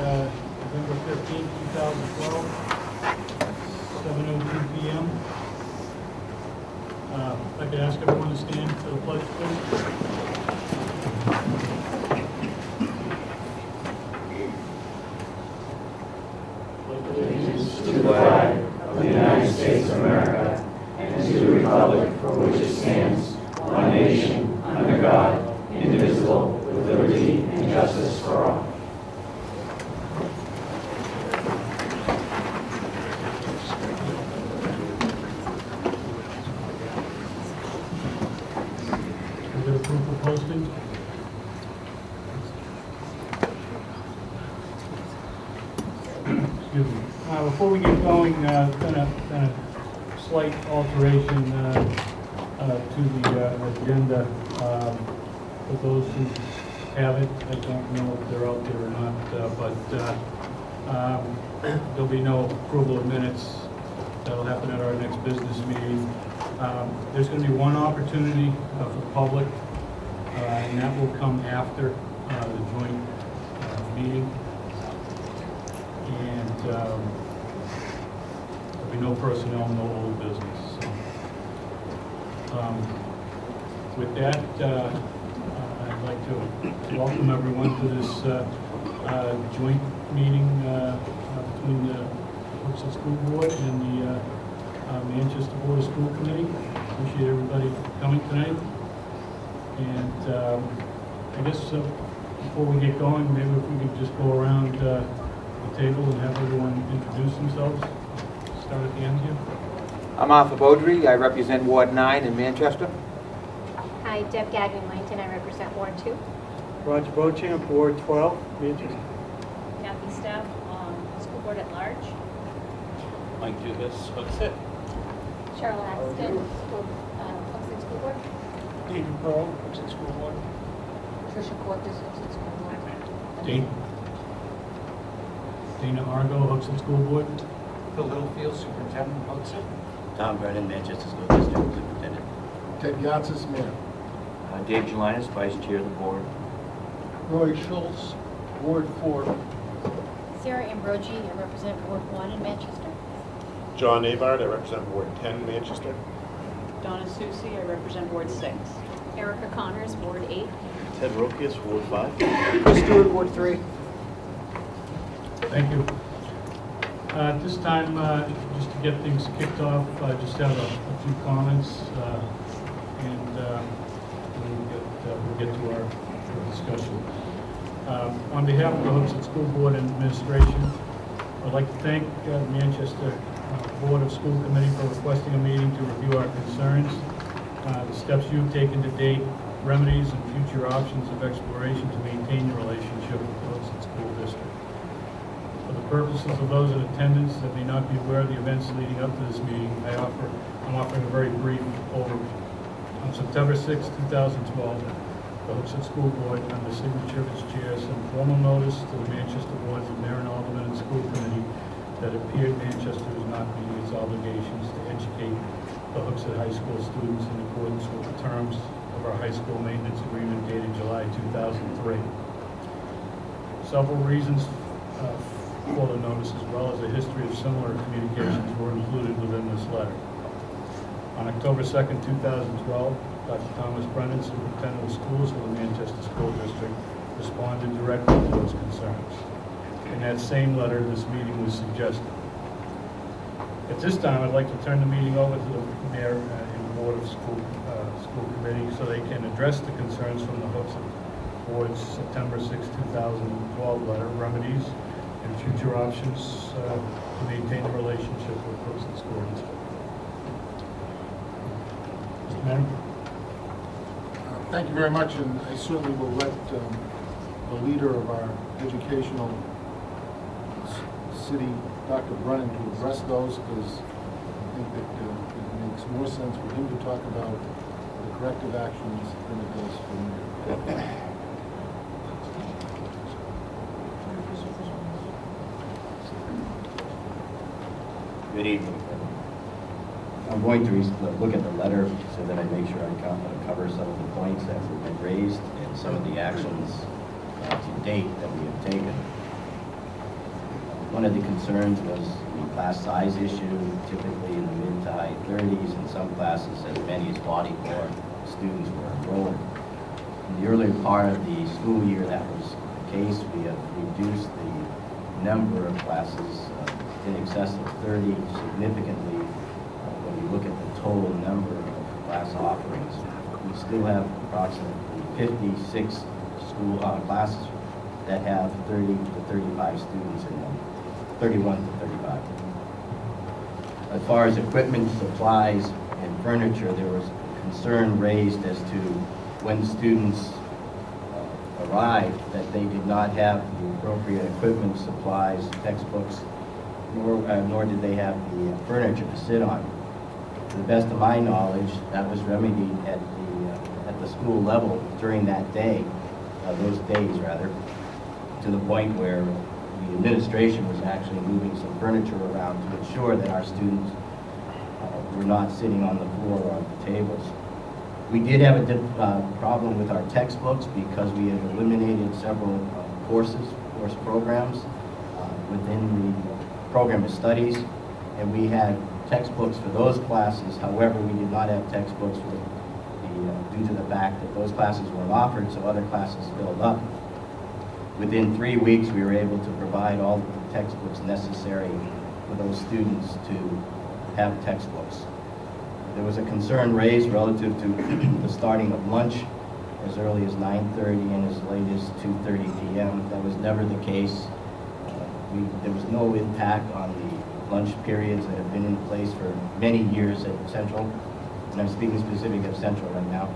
November 15th, 2012, 7:02 p.m. If I could ask everyone to stand for the pledge, please. Allegiance to the flag of the United States of America and to the republic for which it stands, one nation, under God, indivisible, with liberty and justice for all. Is there proof of posting? Excuse me. Before we get going, been a slight alteration to the agenda. For those who have it, I don't know if they're out there or not, but there'll be no approval of minutes. That'll happen at our next business meeting. There's going to be one opportunity for the public, and that will come after the joint meeting. And there'll be no personnel, no old business. So, with that, I'd like to welcome everyone to this joint meeting between the Hooksett School Board and the Manchester Board of School Committee. Appreciate everybody coming tonight. And I guess before we get going, maybe if we could just go around the table and have everyone introduce themselves. Start at the end here. I'm Arthur Beaudry. I represent Ward 9 in Manchester. Hi, Deb Gagnon-Langton. I represent Ward 2. Roger Beauchamp, Ward 12, Manchester. Kathy Staff, School Board at Large. Mike Dugas, Hooksett. Cheryl Axton, Hooksett School Board. David Pearl, Hooksett School Board. Tricia Corpus, Hooksett School Board. Dana Argo, Hooksett School Board. Phil Littlefield, Superintendent, Hooksett. Tom Brennan, Manchester School District Superintendent. Ted Yatzis, Mayor. Dave Gelinas, Vice Chair of the Board. Roy Schultz, Ward 4. Sarah Ambrogi, I represent Ward 1 in Manchester. John Abard, I represent Ward 10, Manchester. Donna Susi, I represent Ward 6. Erica Connors, Ward 8. Ted Rokius, Ward 5. Chris Stewart, Ward 3. Thank you. At this time, just to get things kicked off, I just have a few comments, and we'll get to our discussion. On behalf of the Hooksett School Board and Administration, I'd like to thank the Manchester Board of School Committee for requesting a meeting to review our concerns, the steps you've taken to date, remedies and future options of exploration to maintain your relationship with the Hooksett School District. For the purposes of those in attendance that may not be aware of the events leading up to this meeting, I'm offering a very brief overview. On September 6, 2012, the Hooksett School Board, under signature of its chair, sent formal notice to the Manchester Boards of Mayor and Alderman and School Committee that it appeared Manchester is not meeting its obligations to educate the Hooksett High School students in accordance with the terms of our high school maintenance agreement dated July 2003. Several reasons for the notice, as well as a history of similar communications, were included within this letter. On October 2nd, 2012, Dr. Thomas Brennan, Superintendent of Schools for the Manchester School District, responded directly to those concerns. In that same letter, this meeting was suggested. At this time, I'd like to turn the meeting over to the Mayor and Board of School Committee so they can address the concerns from the Hooksett Board's September 6, 2012 letter, remedies, and future options to maintain the relationship with Hooksett School District. Mr. Mayor? Thank you very much, and I certainly will let the leader of our educational city, Dr. Brennan, to address those, because I think that it makes more sense for him to talk about the corrective actions than it does for me. Good evening. I'm going to look at the letter so that I make sure I cover some of the points that have been raised and some of the actions to date that we have taken. One of the concerns was the class size issue, typically in the mid to high 30s, in some classes as many as 44 students were enrolled. In the earlier part of the school year, that was the case. We have reduced the number of classes in excess of 30 significantly when you look at the total number of class offerings. We still have approximately 56 school classes that have 30 to 35 students in them, 31 to 35. As far as equipment, supplies, and furniture, there was concern raised as to when students arrived that they did not have the appropriate equipment, supplies, textbooks, nor did they have the furniture to sit on. To the best of my knowledge, that was remedied at the school level during that day, those days rather, to the point where the administration was actually moving some furniture around to ensure that our students were not sitting on the floor or on the tables. We did have a problem with our textbooks because we had eliminated several course programs within the program of studies, and we had textbooks for those classes. However, we did not have textbooks for due to the fact that those classes weren't offered, so other classes filled up. Within 3 weeks, we were able to provide all the textbooks necessary for those students to have textbooks. There was a concern raised relative to the starting of lunch as early as 9:30 and as late as 2:30 p.m. That was never the case. There was no impact on the lunch periods that have been in place for many years at Central, and I'm speaking specifically of Central right now.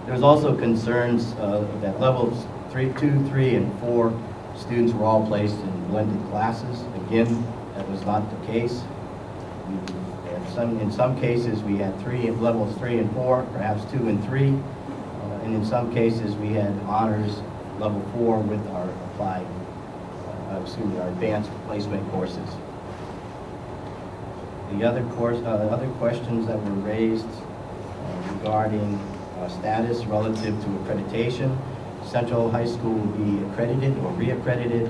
There was also concerns that levels 2, 3, and 4 students were all placed in blended classes. Again, that was not the case. In some cases, we had levels 3 and 4, perhaps 2 and 3, and in some cases, we had honors level 4 with our our advanced placement courses. The other questions that were raised regarding status relative to accreditation. Central High School will be accredited or reaccredited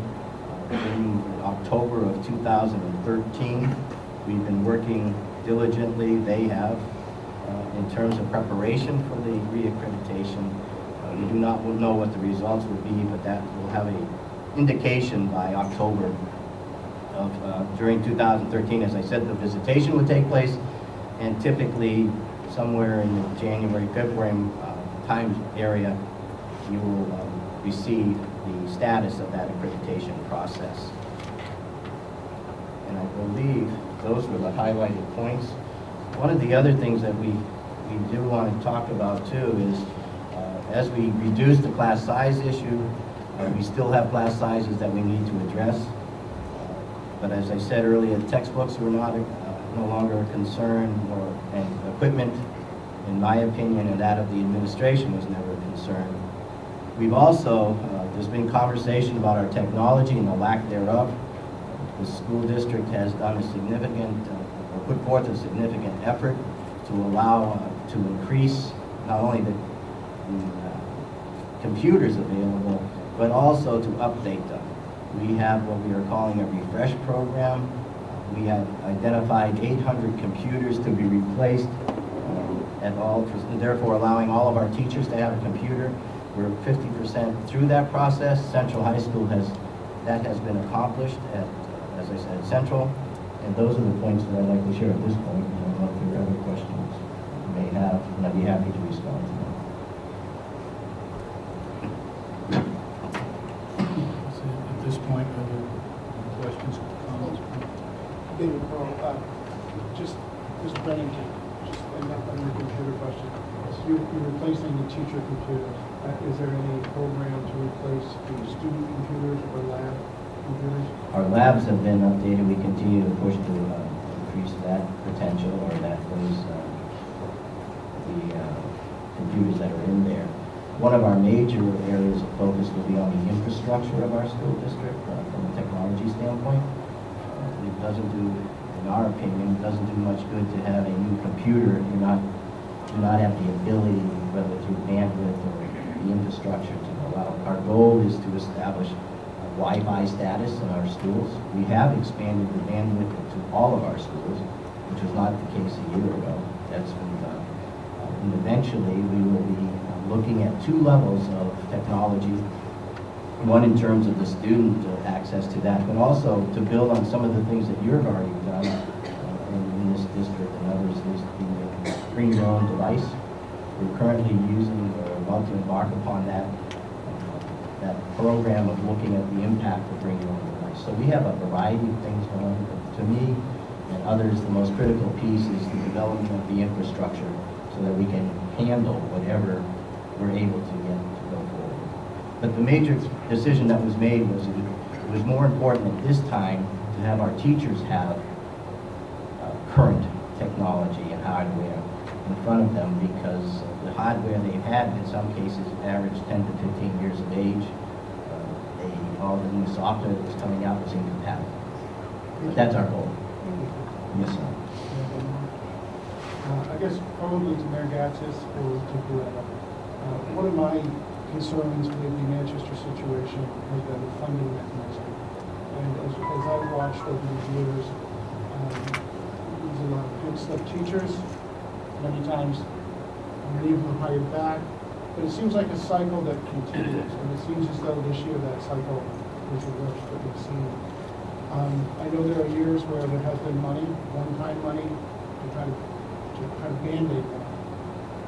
in October of 2013. We've been working diligently, they have, in terms of preparation for the reaccreditation. We do not know what the results will be, but that will have an indication by October of, during 2013. As I said, the visitation would take place, and typically somewhere in the January, February time area, you will receive the status of that accreditation process. And I believe those were the highlighted points. One of the other things that we do want to talk about too is as we reduce the class size issue, we still have class sizes that we need to address. But as I said earlier, textbooks were no longer a concern, and equipment, in my opinion, and that of the administration, was never a concern. We've also, there's been conversation about our technology and the lack thereof. The school district has done a significant, or put forth a significant effort to allow, to increase not only the computers available, but also to update them. We have what we are calling a refresh program. We have identified 800 computers to be replaced at all, therefore allowing all of our teachers to have a computer. We're 50% through that process. Central High School that has been accomplished at, as I said, Central. And those are the points that I'd like to share at this point. I don't know if there are other questions you may have, and I'd be happy to respond to them. So at this point, other questions, comments? David Pearl, just Mr. Bennington, just on your computer question. You're replacing the teacher computers. Is there any program to replace the student computers or lab computers? Our labs have been updated. We continue to push to increase that potential, or those computers that are in there. One of our major areas of focus will be on the infrastructure of our school district from a technology standpoint. It doesn't do, in our opinion, it doesn't do much good to have a new computer if you do not have the ability, whether through bandwidth or the infrastructure, to allow. Our goal is to establish Wi-Fi status in our schools. We have expanded the bandwidth to all of our schools, which was not the case a year ago. That's been done. And eventually, we will be looking at 2 levels of technology, one in terms of the student access to that, but also to build on some of the things that you've already done in this district and others, is the bring your own device. We're currently using, or about to embark upon that program of looking at the impact of bring your own device. So we have a variety of things going. But to me and others, the most critical piece is the development of the infrastructure so that we can handle whatever we're able to get to go forward. But the major decision that was made was it was more important at this time to have our teachers have current technology and hardware in front of them, because the hardware they've had in some cases averaged 10 to 15 years of age. All the new software that was coming out was incompatible. But that's our goal. Yes, sir. I guess probably to Mayor Gatsis or to whoever. One of my concerns with the Manchester situation has been the funding mechanism. And as I've watched over these years, there's a lot of good stuff teachers. Many times, many of them are hired back. But it seems like a cycle that continues, and it seems as though this year that cycle is the worst that we've seen. I know there are years where there has been money, one-time money, to try to band-aid that.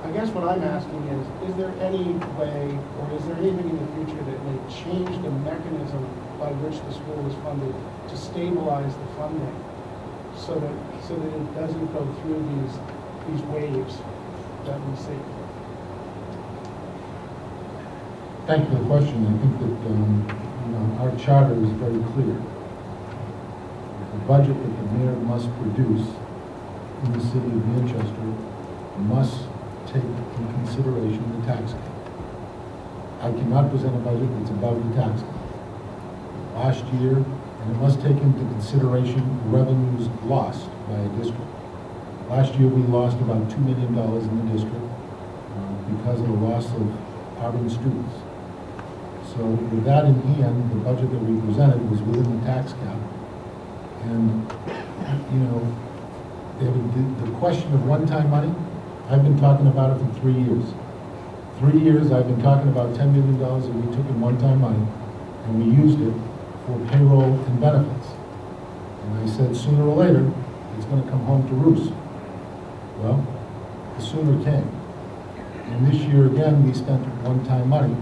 I guess what I'm asking is there any way, or is there anything in the future that may change the mechanism by which the school is funded to stabilize the funding, so that it doesn't go through these waves that we see? Thank you for the question. I think that our charter is very clear. The budget that the mayor must produce in the city of Manchester must take in consideration the tax cap. I cannot present a budget that's above the tax cap. Last year, and it must take into consideration revenues lost by a district. Last year, we lost about $2 million in the district because of the loss of Auburn students. So with that in hand, the budget that we presented was within the tax cap. And, the question of one-time money, I've been talking about it for 3 years. 3 years I've been talking about $10 million that we took in one-time money, and we used it for payroll and benefits. And I said sooner or later, it's going to come home to roost. Well, the sooner came. And this year again, we spent one-time money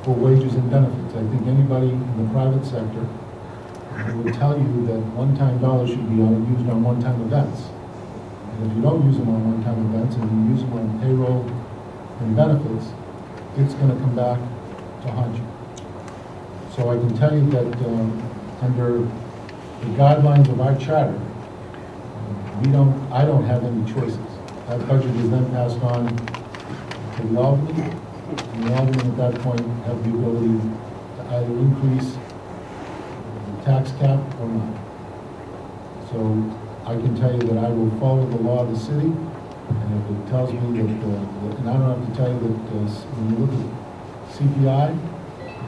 for wages and benefits. I think anybody in the private sector would tell you that one-time dollars should be used on one-time events. And if you don't use them on one-time events and you use them on payroll and benefits, it's going to come back to haunt you. So I can tell you that under the guidelines of our charter, I don't have any choices. That budget is then passed on to the Alderman, and the Alderman at that point have the ability to either increase the tax cap or not. So I can tell you that I will follow the law of the city, and if it tells me that, and I don't have to tell you that when you look at CPI,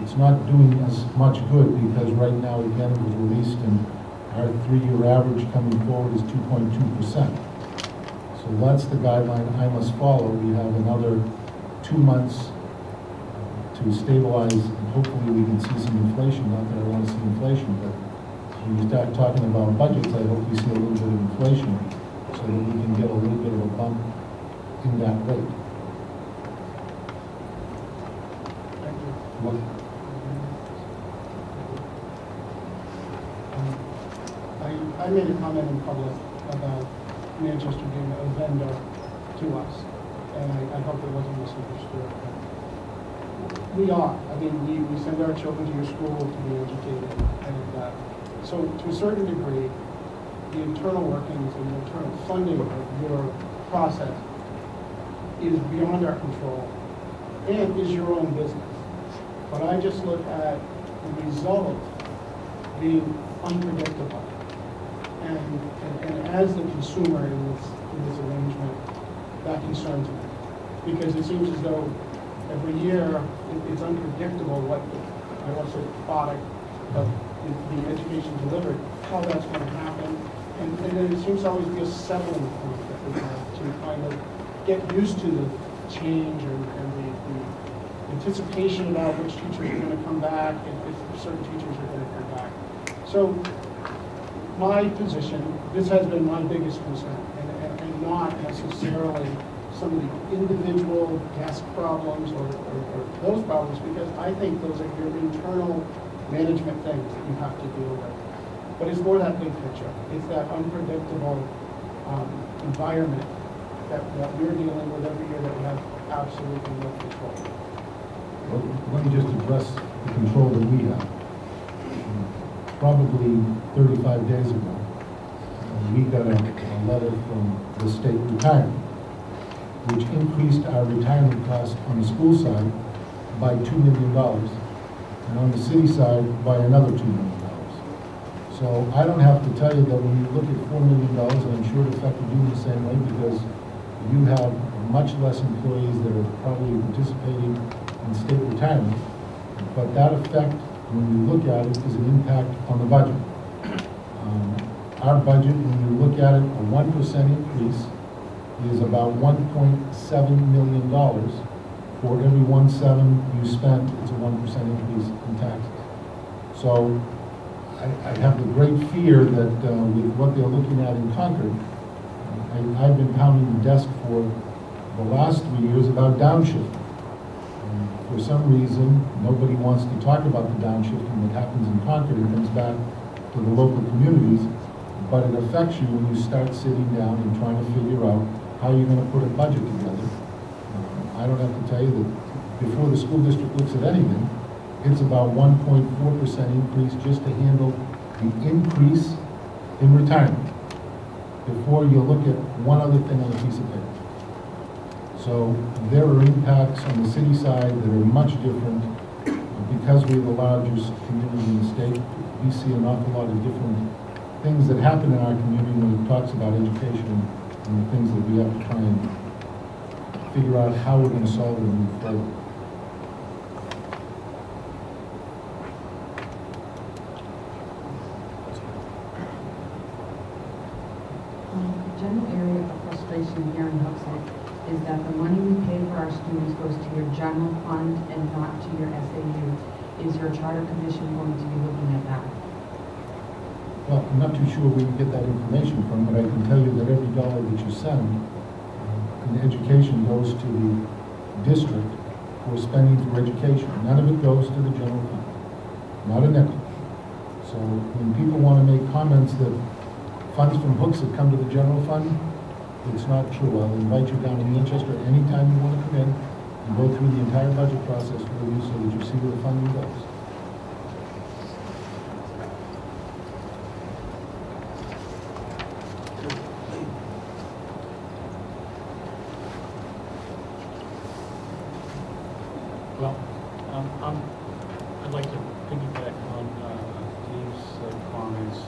it's not doing as much good, because right now, again, it was released and our 3-year average coming forward is 2.2%. So that's the guideline I must follow. We have another 2 months to stabilize, and hopefully we can see some inflation. Not that I want to see inflation, but when you start talking about budgets, I hope we see a little bit of inflation so that we can get a little bit of a bump in that rate. Thank you. What? I made a comment in public about Manchester being a vendor to us, and I hope it wasn't misunderstood. We are. I mean, we send our children to your school to be educated, and so to a certain degree, the internal workings and the internal funding of your process is beyond our control and is your own business. But I just look at the result being unpredictable. And as the consumer in this arrangement, that concerns me. Because it seems as though every year it's unpredictable what I want to say product of the education delivered, how that's going to happen. And then it seems to always be a settling point that we have to kind of get used to the change and the anticipation about which teachers are going to come back and if certain teachers are going to come back. So my position, this has been my biggest concern, and not necessarily some of the individual desk problems or those problems, because I think those are your internal management things that you have to deal with. But it's more that big picture. It's that unpredictable environment that we're dealing with every year that we have absolutely no control. Well, let me just address the control that we have. Probably 35 days ago, we got a letter from the state retirement, which increased our retirement cost on the school side by $2 million, and on the city side by another $2 million. So I don't have to tell you that when you look at $4 million, and I'm sure it affected you the same way, because you have much less employees that are probably participating in state retirement, but that effect, when you look at it, is an impact on the budget. Our budget, when you look at it, a 1% increase is about $1.7 million. For every 1.7 you spend, it's a 1% increase in taxes. So I have the great fear that with what they're looking at in Concord, I've been pounding the desk for the last 3 years about downshifting. For some reason, nobody wants to talk about the downshifting that happens in Concord. It comes back to the local communities, but it affects you when you start sitting down and trying to figure out how you're going to put a budget together. I don't have to tell you that before the school district looks at anything, it's about 1.4% increase just to handle the increase in retirement before you look at one other thing on a piece of paper. So there are impacts on the city side that are much different. Because we're the largest community in the state, we see an awful lot of different things that happen in our community when it talks about education and the things that we have to try and figure out how we're going to solve it and move forward. General area of frustration here in Hooksett is that the money we pay for our students goes to your general fund and not to your SAU. Is your charter commission going to be looking at that? Well, I'm not too sure where you get that information from, but I can tell you that every dollar that you send in education goes to the district for spending for education. None of it goes to the general fund, not a nickel. So when people want to make comments that funds from Hooksett come to the general fund, it's not true. I'll invite you down to Manchester anytime you want to come in and go through the entire budget process with you so that you see where the funding goes. Well, I'd like to piggyback on Dave's comments.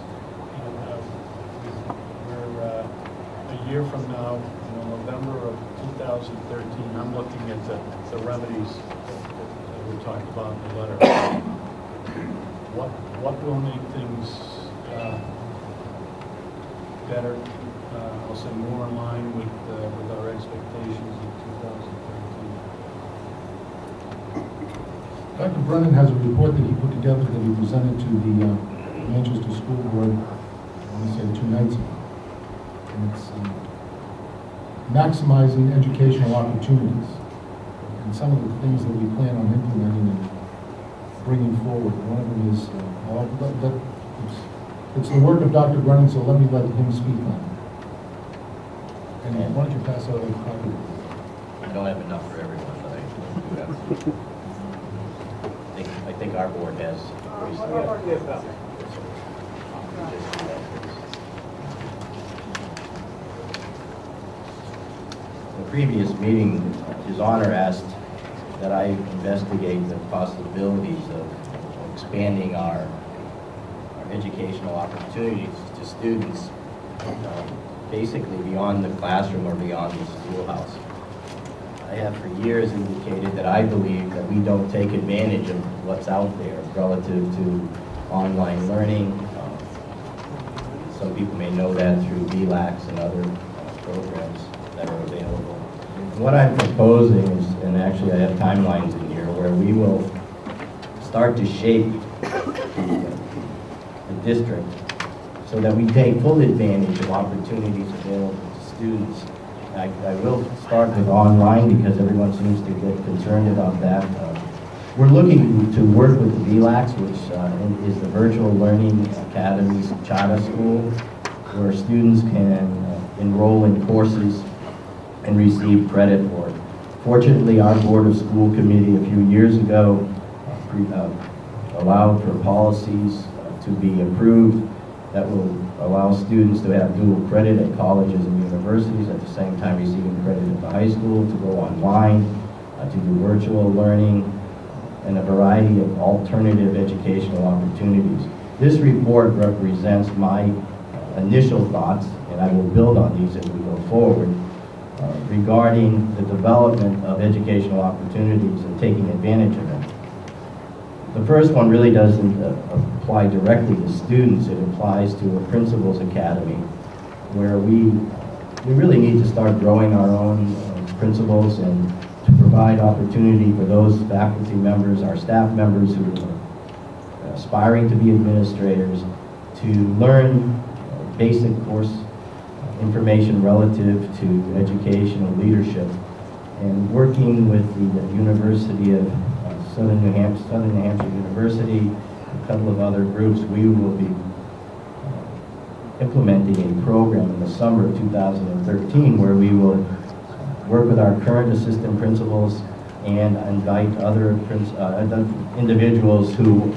We're a year from now, November of 2013, I'm looking at the remedies that we talked about in the letter. What will make things better? I'll say more in line with our expectations in 2013. Dr. Brennan has a report that he put together that he presented to the Manchester School Board, I want to say 2 nights ago. And it's maximizing educational opportunities. And some of the things that we plan on implementing and bringing forward, one of them is, it's the work of Dr. Brennan, so let me let him speak on it. And why don't you pass out a copy? I don't have enough for everyone, but I do have. I think our board has. In the previous meeting, His Honor asked that I investigate the possibilities of expanding our educational opportunities to students, basically beyond the classroom or beyond the schoolhouse. I have for years indicated that I believe that we don't take advantage of what's out there relative to online learning. Some people may know that through VLAX and other programs that are available. And what I'm proposing is, and actually I have timelines in here, where we will start to shape the district so that we take full advantage of opportunities available to students. I will start with online because everyone seems to get concerned about that. We're looking to work with the VLAX, which is the Virtual Learning Academy's charter school, where students can enroll in courses and receive credit for it. Fortunately, our Board of School Committee a few years ago allowed for policies to be approved that will allow students to have dual credit at colleges and universities, at the same time receiving credit at the high school, to go online, to do virtual learning, and a variety of alternative educational opportunities. This report represents my initial thoughts, and I will build on these as we go forward, regarding the development of educational opportunities and taking advantage of them. The first one really doesn't apply directly to students. It applies to a principal's academy, where we really need to start growing our own principals and to provide opportunity for those faculty members, our staff members who are aspiring to be administrators, to learn basic course information relative to education and leadership. And working with the University of Southern New Hampshire University, a couple of other groups, we will be implementing a program in the summer of 2013 where we will work with our current assistant principals and invite other individuals who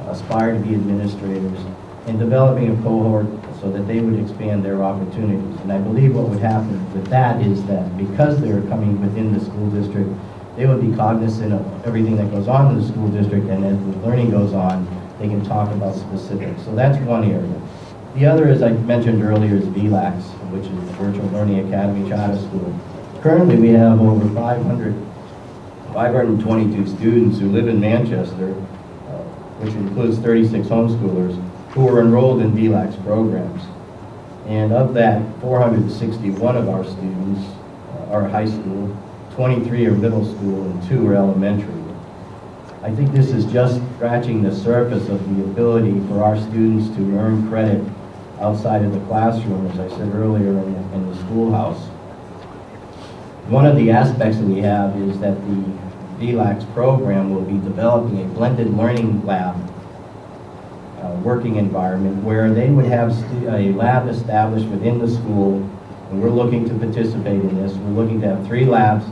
aspire to be administrators, and developing a cohort so that they would expand their opportunities. And I believe what would happen with that is that because they're coming within the school district, they would be cognizant of everything that goes on in the school district, and as the learning goes on, they can talk about specifics. So that's one area. The other, as I mentioned earlier, is VLAX, which is the Virtual Learning Academy Charter School. Currently, we have over 522 students who live in Manchester, which includes 36 homeschoolers, who are enrolled in VLAX programs. And of that, 461 of our students are high school, 23 are middle school, and 2 are elementary. I think this is just scratching the surface of the ability for our students to earn credit outside of the classroom, as I said earlier, in the schoolhouse. One of the aspects that we have is that the VLAX program will be developing a blended learning lab working environment where they would have a lab established within the school, and we're looking to participate in this. We're looking to have 3 labs,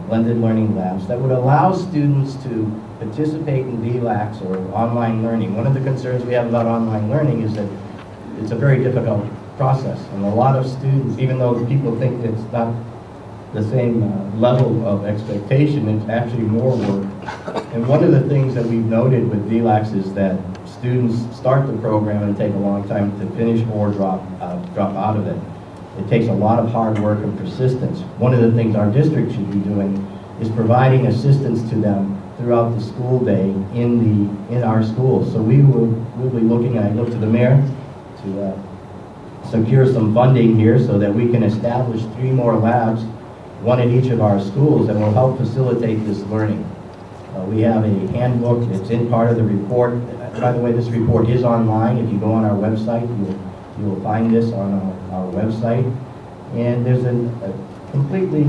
blended learning labs, that would allow students to participate in VLAX or online learning. One of the concerns we have about online learning is that it's a very difficult process, and a lot of students, even though people think it's not the same level of expectation, it's actually more work. And one of the things that we've noted with VLAX is that students start the program and take a long time to finish or drop out of it. It takes a lot of hard work and persistence. One of the things our district should be doing is providing assistance to them throughout the school day in our schools. So we'll be looking, and I look to the mayor to secure some funding here so that we can establish 3 more labs, 1 at each of our schools, that will help facilitate this learning. We have a handbook that's in part of the report. By the way, this report is online. If you go on our website, you will find this on our website. And there's a completely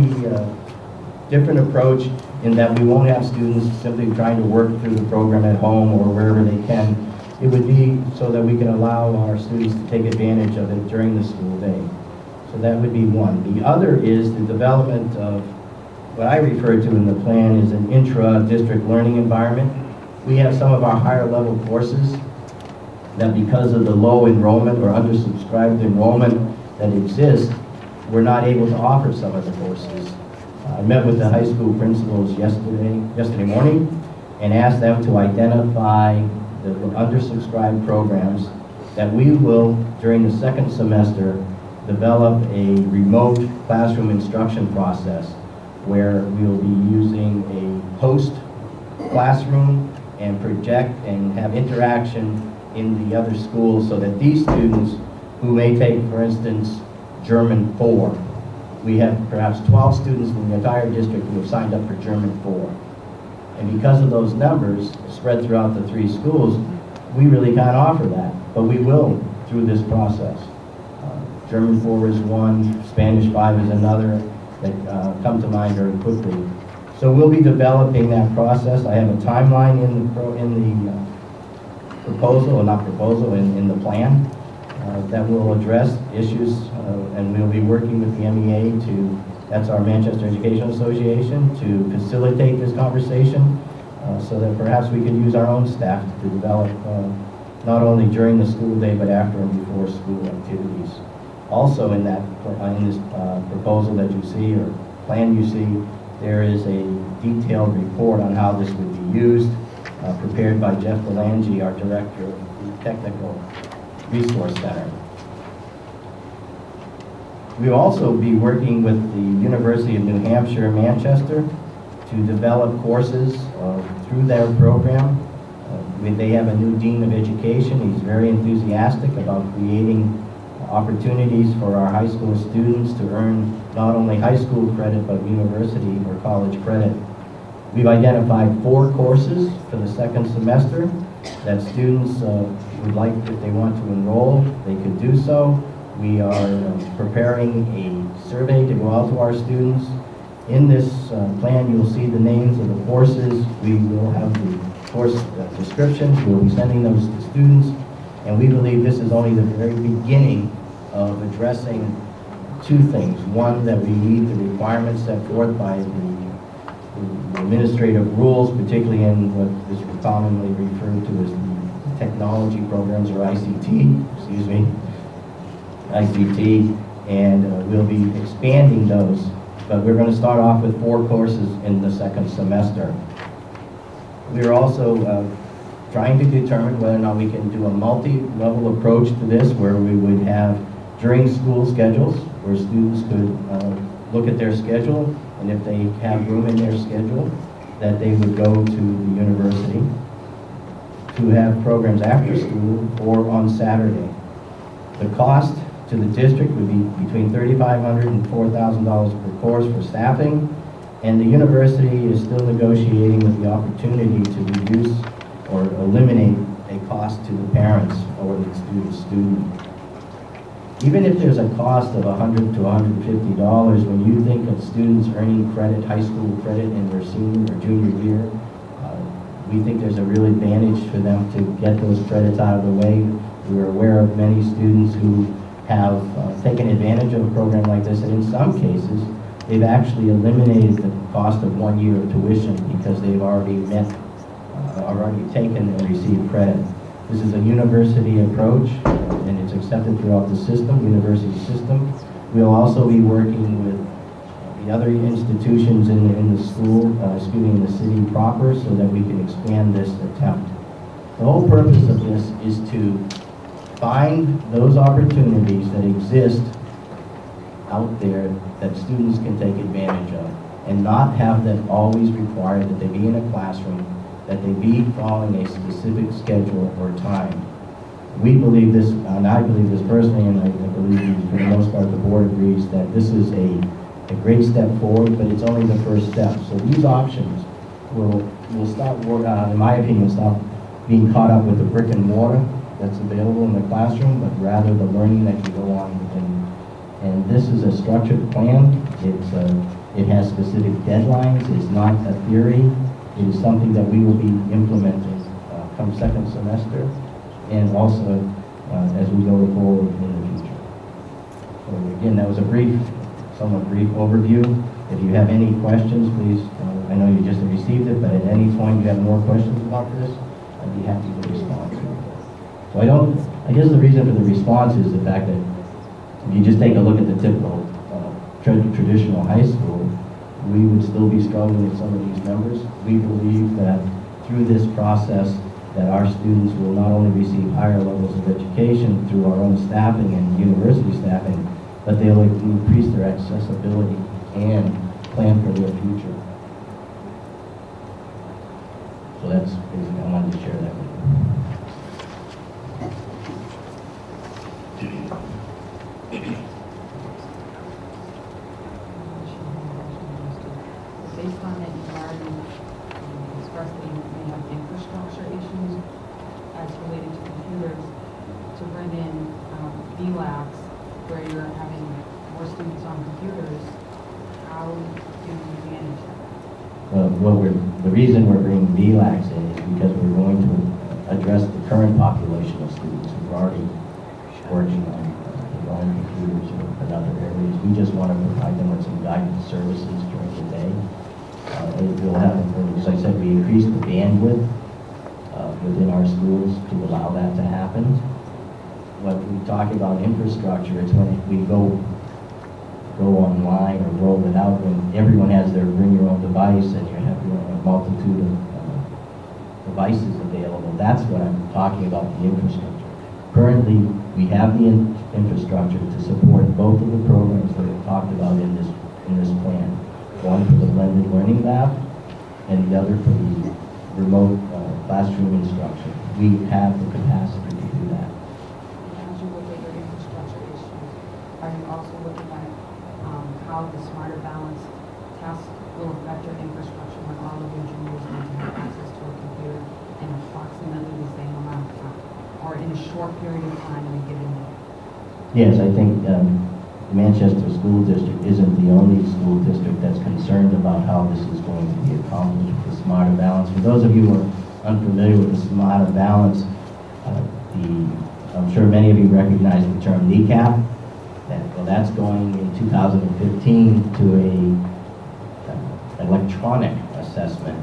different approach in that we won't have students simply trying to work through the program at home or wherever they can. It would be so that we can allow our students to take advantage of it during the school day. So that would be one. The other is the development of what I refer to in the plan is an intra-district learning environment. We have some of our higher level courses that, because of the low enrollment or undersubscribed enrollment that exists, we're not able to offer some of the courses. I met with the high school principals yesterday morning and asked them to identify the undersubscribed programs that we will, during the second semester, develop a remote classroom instruction process where we will be using a host classroom and project and have interaction in the other schools so that these students who may take, for instance, German 4, we have perhaps 12 students in the entire district who have signed up for German 4. And because of those numbers spread throughout the 3 schools, we really can't offer that, but we will through this process. German 4 is one, Spanish 5 is another that come to mind very quickly. So we'll be developing that process. I have a timeline in the proposal, or not proposal, in the plan that will address issues, and we'll be working with the MEA that's our Manchester Education Association, to facilitate this conversation so that perhaps we can use our own staff to develop not only during the school day but after and before school activities. Also in this proposal that you see, or plan you see, there is a detailed report on how this would be used, prepared by Jeff Belangi, our Director of the Technical Resource Center. We'll also be working with the University of New Hampshire, Manchester, to develop courses through their program. They have a new Dean of Education. He's very enthusiastic about creating opportunities for our high school students to earn not only high school credit, but university or college credit. We've identified 4 courses for the second semester that students would like, if they want to enroll, they could do so. We are preparing a survey to go out to our students. In this plan, you'll see the names of the courses. We will have the course descriptions. We'll be sending those to students. And we believe this is only the very beginning of addressing 2 things. One, that we meet the requirements set forth by the administrative rules, particularly in what is commonly referred to as the technology programs, or ICT, and we'll be expanding those. But we're going to start off with 4 courses in the second semester. We're also trying to determine whether or not we can do a multi-level approach to this, where we would have during school schedules, where students could look at their schedule, and if they have room in their schedule, that they would go to the university, to have programs after school or on Saturday. The cost to the district would be between $3,500 and $4,000 per course for staffing, and the university is still negotiating with the opportunity to reduce or eliminate a cost to the parents or the student. Even if there's a cost of $100 to $150, when you think of students earning credit, high school credit, in their senior or junior year, we think there's a real advantage for them to get those credits out of the way. We're aware of many students who have taken advantage of a program like this, and in some cases, they've actually eliminated the cost of 1 year of tuition because they've already taken and received credit. This is a university approach, and it's accepted throughout the system, university system. We'll also be working with the other institutions in the school, in the city proper, so that we can expand this attempt. The whole purpose of this is to find those opportunities that exist out there that students can take advantage of, and not have them always required that they be in a classroom, that they be following a specific schedule or time. We believe this, and I believe this personally, and I believe for the most part the board agrees, that this is a great step forward, but it's only the first step. So these options will stop, in my opinion, stop being caught up with the brick and mortar that's available in the classroom, but rather the learning that can go on within. And this is a structured plan. It has specific deadlines. It's not a theory. It is something that we will be implementing come second semester, and also as we go forward in the future. So again, that was a somewhat brief overview. If you have any questions, please, I know you just received it, but at any point you have more questions about this, I'd be happy to respond to you. So I guess the reason for the response is the fact that if you just take a look at the typical traditional high school, we would still be struggling with some of these numbers. We believe that through this process that our students will not only receive higher levels of education through our own staffing and university staffing, but they'll increase their accessibility and plan for their future. So that's basically, I wanted to share that with you. Based on that, you've already expressed that you may have infrastructure issues as related to computers, to bring in VLAX, where you're having more students on computers. How do you manage that? The reason we're bringing VLAX in is because we're going to address the current population of students who are already working on their own computers or in other areas. We just want to provide them with some guidance services during the day. We'll have, as I said, we increase the bandwidth within our schools to allow that to happen. When we talk about infrastructure, it's when we go online or roll it out when everyone has their bring your own device and you have a multitude of devices available. That's what I'm talking about, the infrastructure. Currently, we have the infrastructure to support both of the programs that we've talked about in this plan. One for the blended learning lab and the other for the remote classroom instruction. We have the capacity to do that. As you look at your infrastructure issues, are you also looking at how the Smarter Balance test will affect your infrastructure when all of your juniors need to have access to a computer in approximately the same amount of time, or in a short period of time in a given day? Yes, I think Manchester School District isn't the only school district that's concerned about how this is going to be accomplished with the Smarter Balance. For those of you who are unfamiliar with the Smarter Balance, I'm sure many of you recognize the term NECAP. That's going in 2015 to a electronic assessment,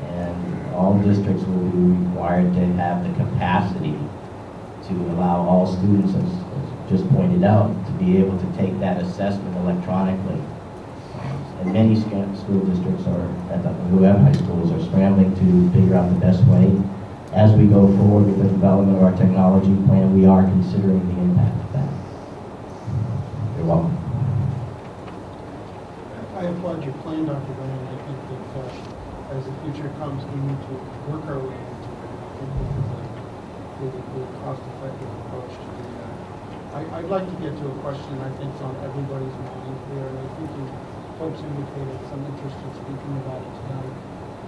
and all districts will be required to have the capacity to allow all students, as just pointed out, to be able to take that assessment electronically. And many school districts who have high schools are scrambling to figure out the best way. As we go forward with the development of our technology plan, we are considering the impact of that. You're welcome. I applaud your plan, Dr. Brennan. I think that as the future comes, we need to work our way into it. I think this is a cost-effective approach to do that. I'd like to get to a question I think is on everybody's mind here, and I think you folks indicated some interest in speaking about it tonight,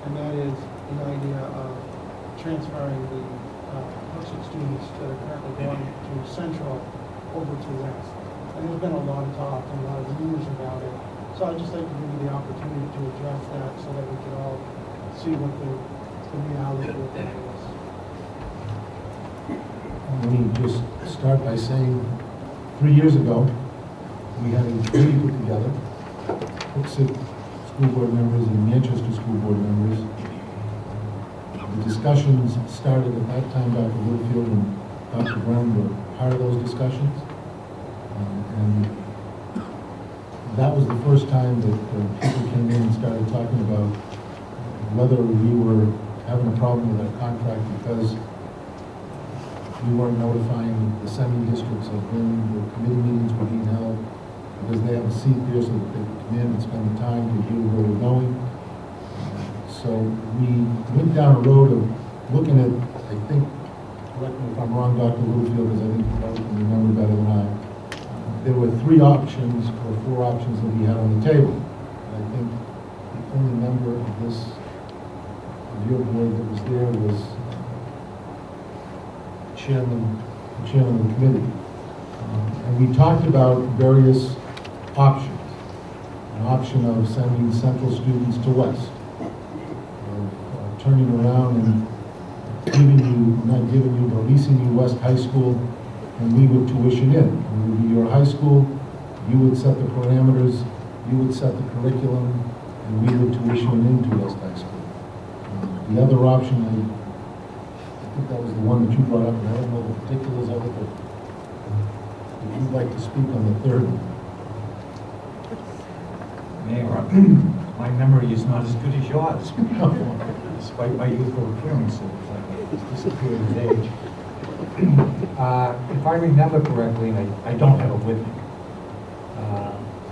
and that is the idea of transferring the Hooksett students that are currently going to Central over to West. And there's been a lot of talk and a lot of rumors about it. So I'd just like to give you the opportunity to address that so that we can all see what the reality of that is. Let me just start by saying 3 years ago, we had a committee put together, Hooksett school board members and Manchester school board members. The discussions started at that time. Dr. Littlefield and Dr. Brown were part of those discussions. And that was the first time that people came in and started talking about whether we were having a problem with our contract because we weren't notifying the sending districts of when the committee meetings were being held, because they have a seat there so that they could come in and spend the time to hear where we're going. So we went down a road of looking at, I think, correct me if I'm wrong, Dr. Littlefield, because I think you probably can remember better than I. There were 3 options or 4 options that we had on the table. And I think the only member of your board that was there was the chairman of the committee. And we talked about various options. An option of sending Central students to West, of turning around and but leasing you West High School, and we would tuition in. We would be your high school, you would set the parameters, you would set the curriculum, and we would tuition into West High School. The other option, I think that was the one that you brought up, and I don't know the particulars of it, but if you'd like to speak on the third one. Mayor, my memory is not as good as yours. Despite my youthful appearance, it's disappeared with age. If I remember correctly, and I don't have it with me,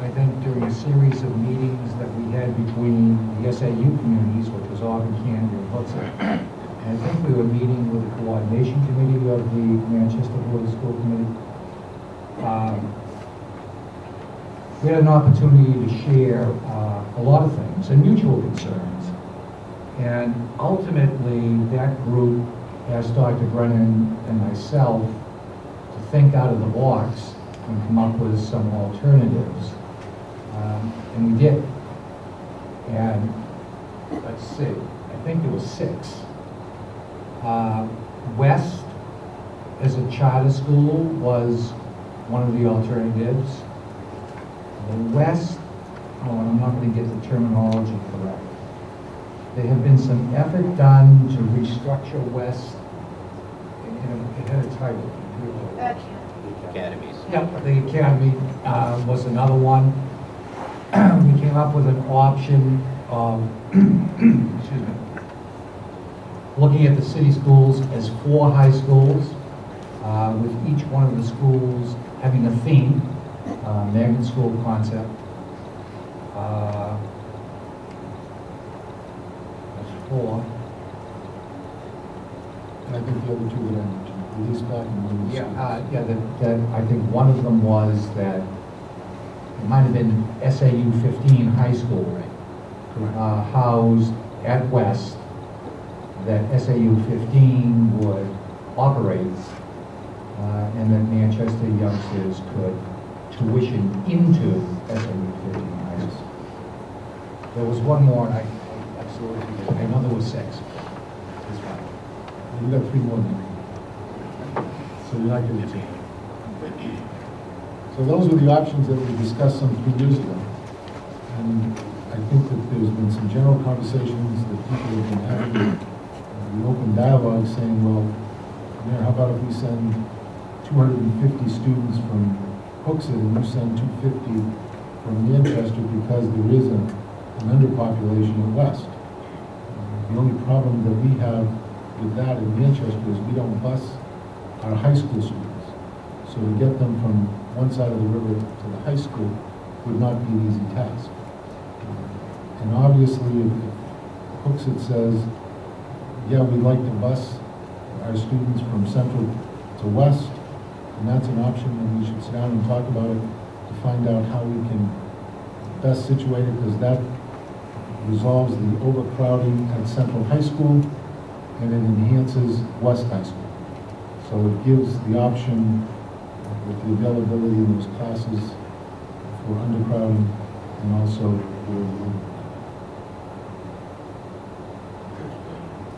I think during a series of meetings that we had between the SAU communities, which was Auburn, Canby, and Hudson, and I think we were meeting with the coordination committee of the Manchester Board of School Committee. We had an opportunity to share a lot of things and mutual concerns. And ultimately, that group asked Dr. Brennan and myself to think out of the box and come up with some alternatives. And we did. And let's see, I think there were 6. West, as a charter school, was one of the alternatives. The West, oh, and I'm not going to get the terminology correct. There have been some effort done to restructure West. It had a title. Academies. Yep, the Academy was another one. We came up with an option of, excuse me, looking at the city schools as 4 high schools, with each one of the schools having a theme, magnet school concept. That's 4. And I think the other 2 that I mentioned, release back and release. Yeah, that I think one of them was that it might have been SAU 15 high school, housed at West, that SAU 15 would operate, and that Manchester youngsters could tuition into SAU 15 high school. There was one more, and I absolutely forget. I know there was 6. That's right. You got 3 more than me. So you're not going to take. So those were the options that we discussed some 3 years ago. And I think that there's been some general conversations that people have been having, an open dialogue saying, well, how about if we send 250 students from Hooksett and you send 250 from Manchester, because there is an underpopulation at West. The only problem that we have with that in Manchester is we don't bus our high school students. So to get them from one side of the river to the high school would not be an easy task. And obviously, if Hooksett says, yeah, we'd like to bus our students from Central to West, and that's an option, and we should sit down and talk about it to find out how we can best situate it, because that resolves the overcrowding at Central High School, and it enhances West High School. So it gives the option with the availability in those classes for undercrowding and also for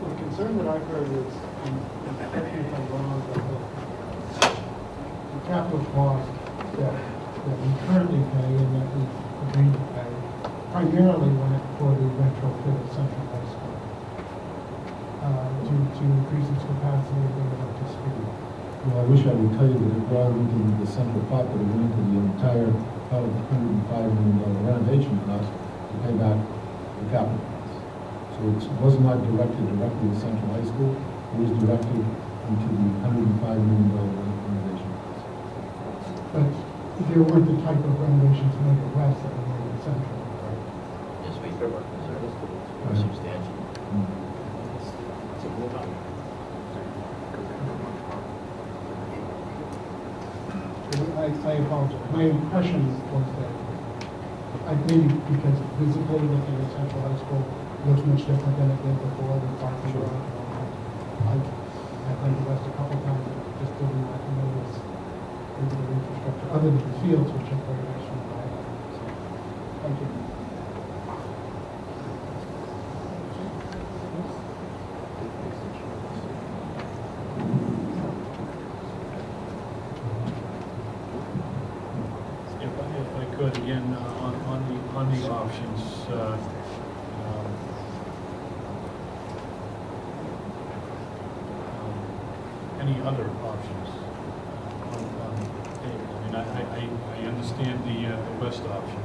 The concern that I've heard is, and correct me if I'm wrong, but the capital cost that we currently pay and that we agreed to pay primarily went for the retrofit of Central High School to increase its capacity and bring it up to speed. Well, I wish I would tell you that it brought into the central pot, but it went into the entire part of the $105 million renovation cost to pay back the capital costs. So it was not directed directly to Central High School. It was directed into the $105 million renovation cost. But there weren't the type of renovations made at West that were made at Central. Yes, we are substantial. I apologize. My impression was that, maybe because visibly looking at Central High School looks much different than it did before, the parking garage and all that. I've been to West a couple times, and just didn't notice the infrastructure, other than the fields, which are very nice from the highlight. So, thank you. If I could, again, on the options, any other options on the table? I mean, I understand the West option,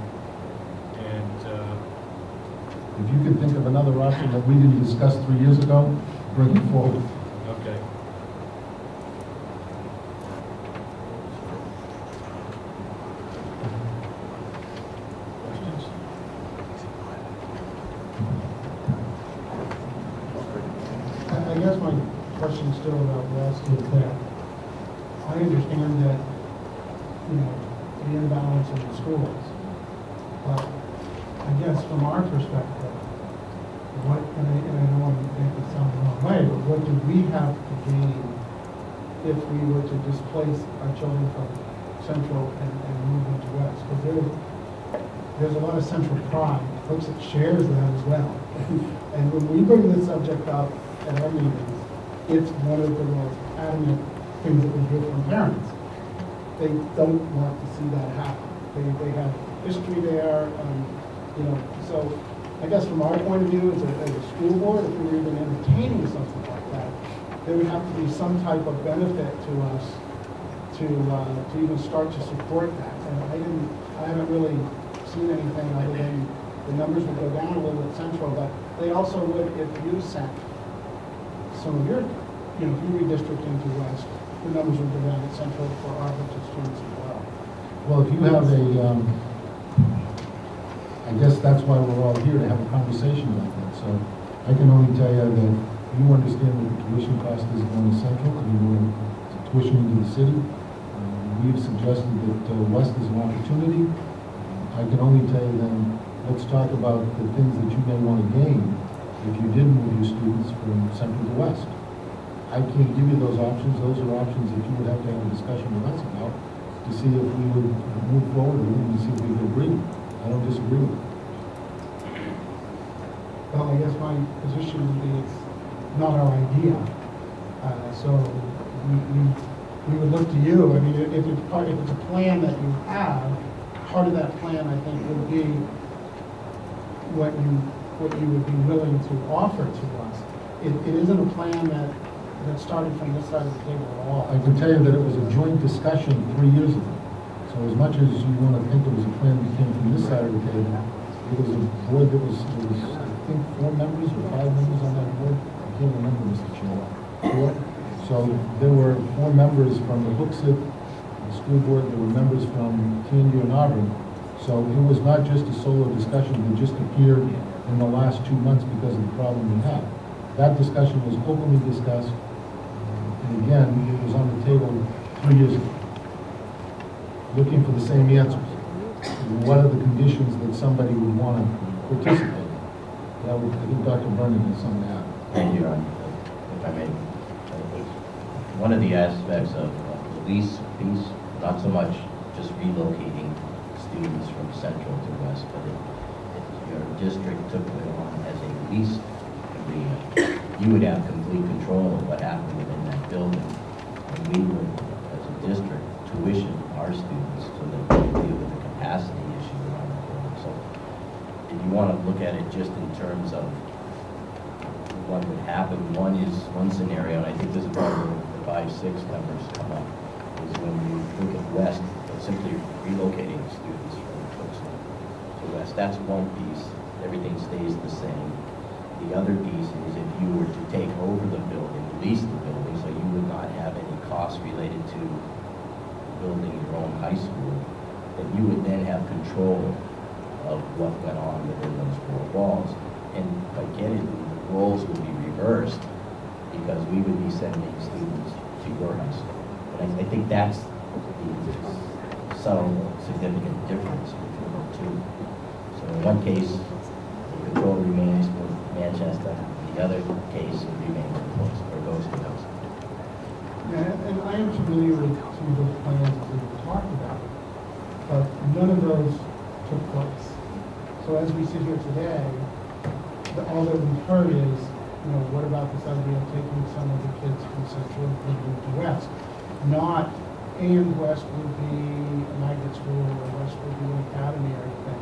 and If you can think of another option that we didn't discuss 3 years ago, bring it forward. okay. question still about West is that I understand that, you know, the imbalance in the schools. But I guess from our perspective, what, and I don't want to make it sound the wrong way, but what do we have to gain if we were to displace our children from Central and move them to West? Because there's a lot of Central pride, folks that shares that as well. And when we bring this subject up at our meetings, it's one of the most adamant things that we hear from parents. They don't want to see that happen. They have history there, you know, so I guess from our point of view as a school board, if we were even entertaining something like that, there would have to be some type of benefit to us to even start to support that. And I haven't really seen anything other than the numbers would go down a little at Central, but they also would if you sent some of your, you know, if you redistrict into West, the numbers would go down at Central for our Hudson students as well. Well, if you have I guess that's why we're all here, to have a conversation about that. So I can only tell you that you understand that the tuition cost is going to Central, I mean, we're tuition into the city. We've suggested that West is an opportunity. I can only tell you then, let's talk about the things that you may want to gain if you did move your students from Central to West. I can't give you those options. Those are options that you would have to have a discussion with us about to see if we would move forward and see if we could agree. I don't disagree with it. Well, I guess my position would be it's not our idea. So we would look to you. I mean, if it's a plan that you have, part of that plan, I think, would be what you would be willing to offer to us. It isn't a plan that started from this side of the table at all. I can tell you that it was a joint discussion 3 years ago. So as much as you want to think it was a plan that came from this side of the table, it was a board that was I think 4 members or 5 members on that board. I can't remember, Mr. Chair. 4. So there were 4 members from the Hooksett School Board, there were members from Tangier and Auburn. So it was not just a solo discussion that just appeared in the last 2 months because of the problem we had. That discussion was openly discussed, and again, it was on the table 3 years ago, looking for the same answers. What are the conditions that somebody would want to participate? I think Dr. Brennan has something to add. Thank you, Ron. If I may. One of the aspects of the lease piece, not so much just relocating students from Central to West, but if your district took it on as a lease agreement, you would have complete control of what happened within that building. And we would, as a district, tuition our students so that we can deal with the capacity issue around the building. So if you want to look at it just in terms of what would happen, one scenario, and I think this is where the 5-6 numbers come up, is when you look at West, simply relocating students from Hooksett to West. That's one piece. Everything stays the same. The other piece is if you were to take over the building, lease the building, so you would not have any costs related to building your own high school, then you would then have control of what went on within those 4 walls. And again, the roles would be reversed because we would be sending students to your high school. And I think that's the subtle, significant difference between the two. So in one case, the control remains with Manchester. In the other case, it remains or goes to Hudson. Yeah, and I am familiar with some of those plans that we talked about, but none of those took place. So as we sit here today, all that we've heard is, you know, what about this idea of taking some of the kids from Central and putting them to West? Not, and West would be a magnet school, or West would be an academy or anything.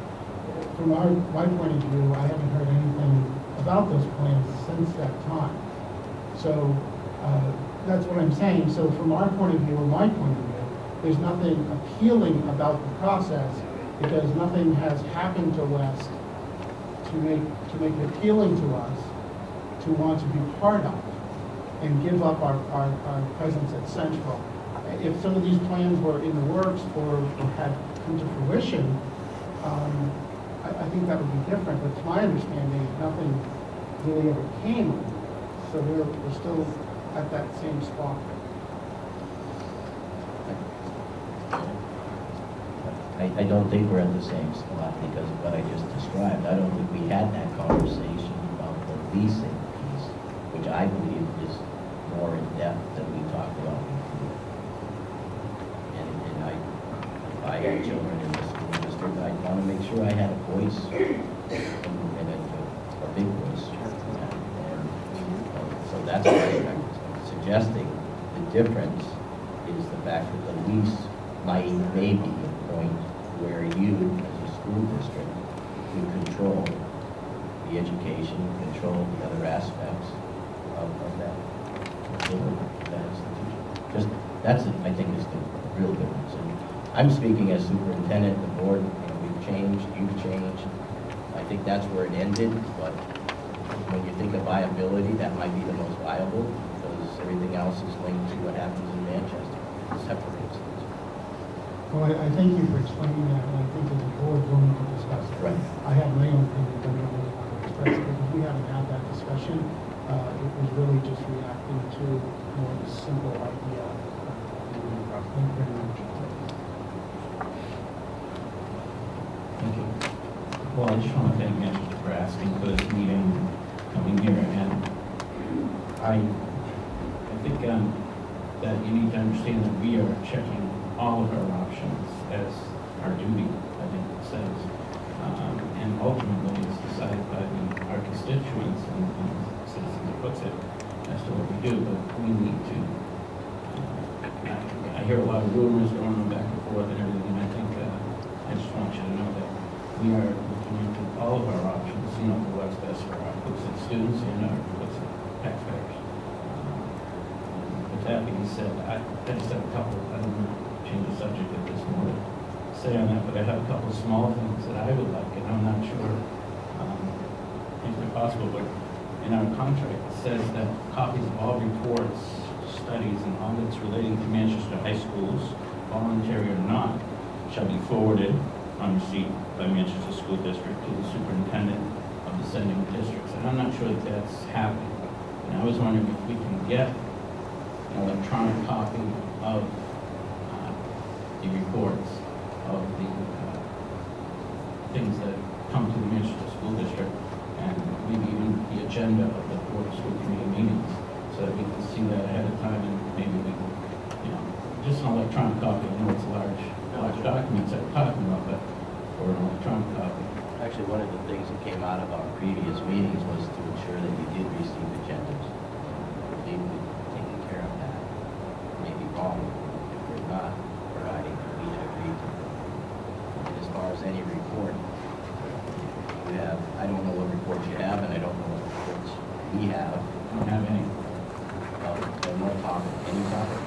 From my point of view, I haven't heard anything about those plans since that time. So that's what I'm saying. So from our point of view, or my point of view, there's nothing appealing about the process because nothing has happened to West to make it appealing to us to want to be part of and give up our presence at Central. If some of these plans were in the works or had come to fruition, I think that would be different. But to my understanding, nothing really ever came. So we're still at that same spot? I don't think we're at the same spot because of what I just described. I don't think we had that conversation about the leasing piece, which I believe is more in depth than we talked about before. And if I had children in the school district, I'd want to make sure I had a voice, and a big voice. So that's what I'm suggesting. The difference is the fact that the lease may be a point where you, as a school district, can control the education, control the other aspects of that facility, that institution. I think, is the real difference. And I'm speaking as superintendent, the board, we've changed, you've changed. I think that's where it ended, but when you think of viability, that might be the most viable, because everything else is linked to what happens in Manchester. It separates things. Well, I thank you for explaining that, and I think as a board, we'll need to discuss it. Right. I have my own opinion, but I don't really want to express it, because we haven't had that discussion. It was really just reacting to more of a simple idea. Thank you very much. Thank you. Well, I just want to thank Manchester for asking for this meeting, coming here, and I think that you need to understand that we are checking all of our options as our duty, I think it says. And ultimately, it's decided by our constituents and citizens that puts it as to what we do, but we need to. I hear a lot of rumors going on back and forth and everything, and I think I just want you to know that we are looking into all of our options, for what's best for our Hooksett students and our Hooksett taxpayers. With that being said, I just have a couple, I don't want to change the subject at this moment, say on that, but I have a couple of small things that I would like, and I'm not sure if they're possible, but in our contract it says that copies of all reports, studies, and audits relating to Manchester high schools, voluntary or not, shall be forwarded on receipt by Manchester School District to the superintendent of the sending districts. And I'm not sure that that's happening. And I was wondering if we can get an electronic copy of the reports of the things that come to the Manchester School District, and maybe even the agenda of the Board of School Committee meetings, so that we can see that ahead of time, and maybe we can, just an electronic copy. I know it's large documents that we're talking about, but for an electronic copy. Actually, one of the things that came out of our previous meetings was to ensure that you did receive agendas. They've been taking care of that. Maybe wrong if we're not providing that we agree to. And as far as any report, you have, I don't know what reports you have, and I don't know what reports we have. I don't have any. And no topic, any topic.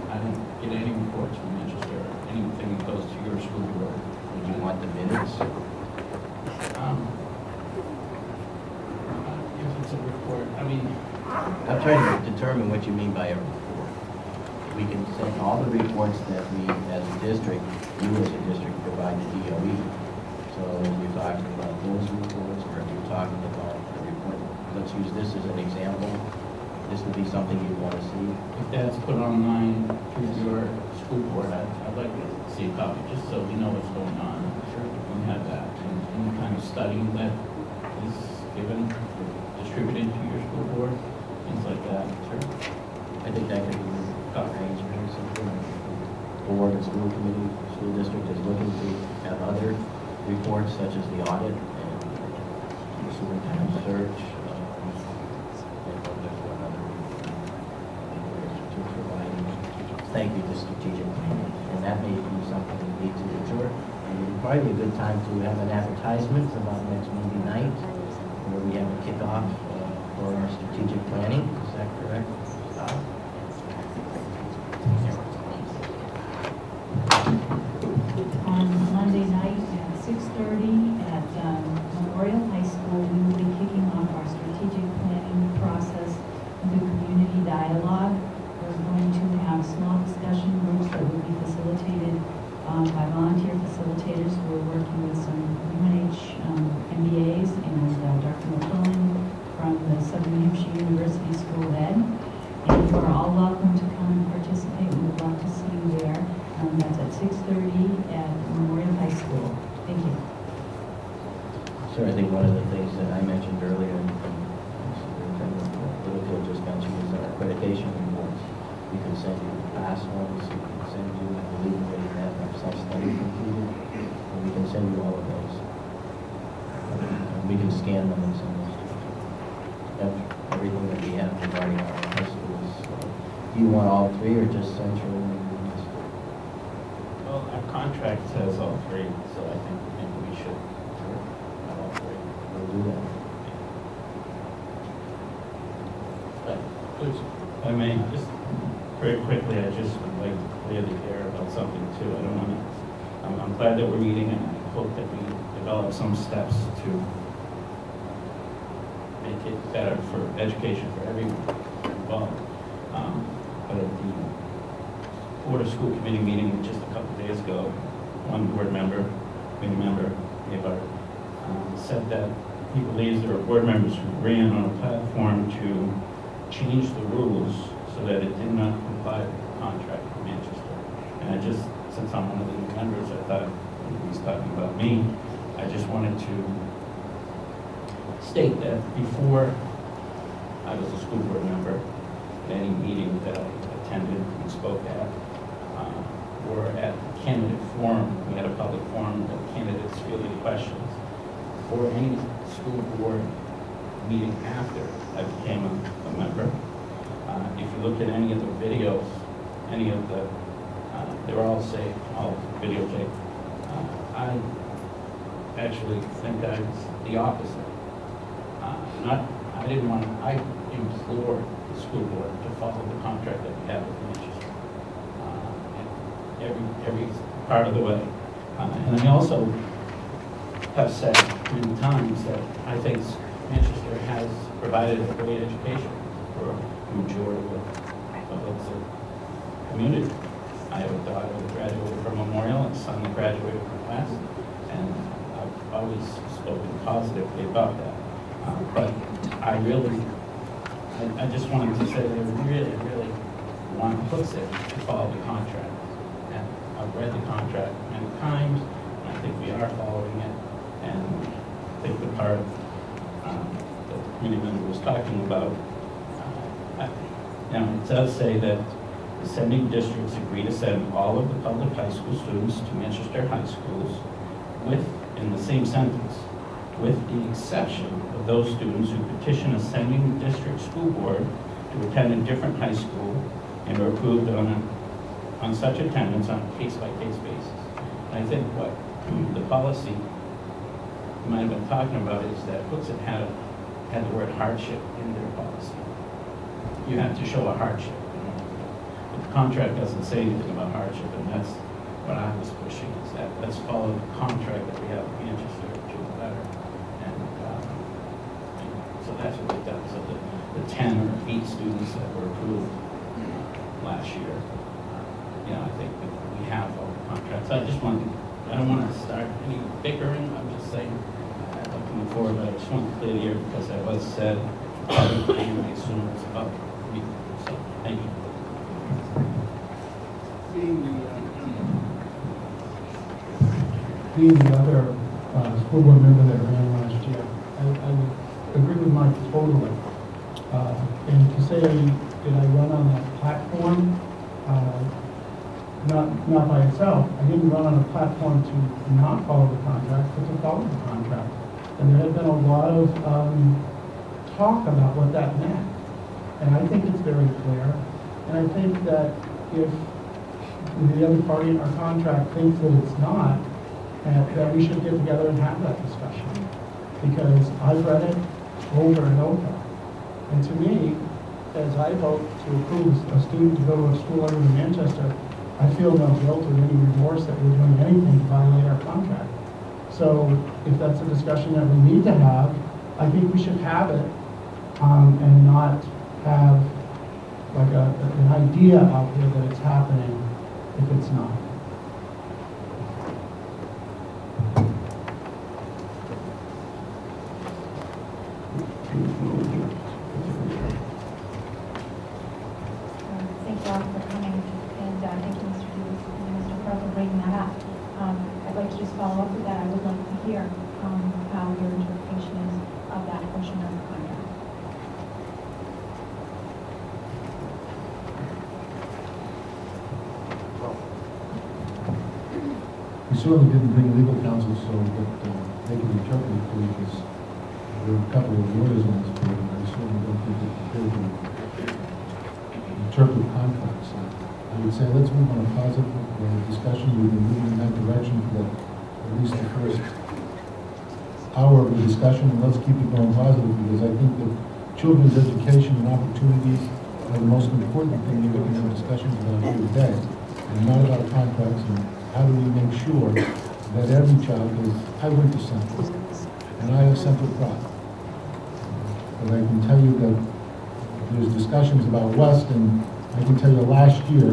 I don't get any reports from Manchester, anything that goes to your school board. Would you want the minutes? If it's a report, I mean, I'm trying to determine what you mean by a report. We can send all the reports that we, as a district, you as a district, provide to DOE. So if you're talking about those reports, or if you're talking about the report, let's use this as an example. This would be something you'd want to see. if that's put online through your school board, I'd like to see a copy, just so we know what's going on. Sure. We have that, and any kind of study that is given, distributed to your school board, things like that. Sure. I think that could be arranged very simply. Board and school committee, school district is looking to have other reports such as the audit and the superintendent search. Thank you to strategic planning, and that may be something we need to ensure. And it would probably be a good time to have an advertisement about next Monday night, where we have a kickoff for our strategic planning. Is that correct? On Monday night at 6:30 at Memorial High School, we will be kicking off our strategic planning process with a community dialogue. We're going to have small discussion groups that will be facilitated by volunteer facilitators who are working with some UNH MBAs and Dr. McClellan from the Southern New Hampshire University School of Ed. 6:30 at Memorial High School. Thank you. Sure, I think one of the things that I mentioned earlier, and Superintendent Littlefield just mentioned, is our accreditation reports. We can send you past ones, we can send you, I believe we have our self-study completed, and we can send you all of those. And we can scan them and send those to you. Everything that we have regarding our high schools. Do you want all three or just Central? Well, our contract says all three, so I think maybe we should have all three. We'll do that. But, please, if I may, just very quickly, I just would like to clear the air about something too. I don't want to, I'm glad that we're meeting, and I hope that we develop some steps to make it better for education for everyone involved. But at the Board of School Committee meeting just a couple of days ago, one board member, committee member, Maybar, said that he believes there are board members who ran on a platform to change the rules so that it did not comply with the contract in Manchester. And I just, since I'm one of the new members, I thought he was talking about me. I just wanted to state that before I was a school board member, at any meeting that I attended and spoke at, or at candidate forum, we had a public forum that candidates fielded questions, or any school board meeting after I became a member. If you look at any of the videos, any of the, they're all safe, all videotaped. I actually think I was the opposite. I didn't want to, I implored the school board to follow the contract that we have with Manchester. Every part of the way. And I also have said many times that I think Manchester has provided a great education for the majority of the community. I have a daughter that graduated from Memorial and a son that graduated from West, and I've always spoken positively about that. But I just wanted to say that I really want Hooksett to follow the contract. And I've read the contract many times, and I think we are following it. And I think the part that the committee member was talking about, now it does say that the sending districts agree to send all of the public high school students to Manchester high schools with, in the same sentence, with the exception of those students who petition a sending district school board to attend a different high school and are approved on such attendance on a case-by-case basis. And I think what the policy you might have been talking about is that Hooksett had the word hardship in their policy. You have to show a hardship. But the contract doesn't say anything about hardship, and that's what I was pushing, is that let's follow the contract that we have in Manchester to the letter. And so that's what we've done. So the 10 or 8 students that were approved last year, I think that we have all the contracts. I don't want to start any bickering. I'm just saying, I'm looking forward, but I just want to clear the air because that was said, and I assume it's about me. So, thank you. Being the other school board member that ran last year, I would agree with Mike totally. And to say, did I run on that platform? Not by itself. I didn't run on a platform to not follow the contract, but to follow the contract. And there had been a lot of talk about what that meant. And I think it's very clear. And I think that if the other party in our contract thinks that it's not, that we should get together and have that discussion. Because I've read it over and over. And to me, as I vote to approve a student to go to a school other than Manchester, I feel no guilt or any remorse that we're doing anything to violate our contract. So if that's a discussion that we need to have, I think we should have it and not have like an idea out there that it's happening if it's not. Thank you all for coming, and thank you, Mr. Hughes and Mr. Purple. writing that up. I'd like to just follow up with that. I would like to hear how your interpretation is of that portion of the contract. We certainly didn't bring legal counsel so that they could interpret it for you, because there are a couple of lawyers on this board, and I certainly don't think they're prepared to interpret contracts. I would say let's move on a positive discussion. We've been moving in that direction for at least the first hour of the discussion, and let's keep it going positive, because I think that children's education and opportunities are the most important thing that we can have discussions about here today, and not about contracts, and how do we make sure that every child is, I went to Central, and I have Central Pride. But I can tell you that there's discussions about West, and I can tell you last year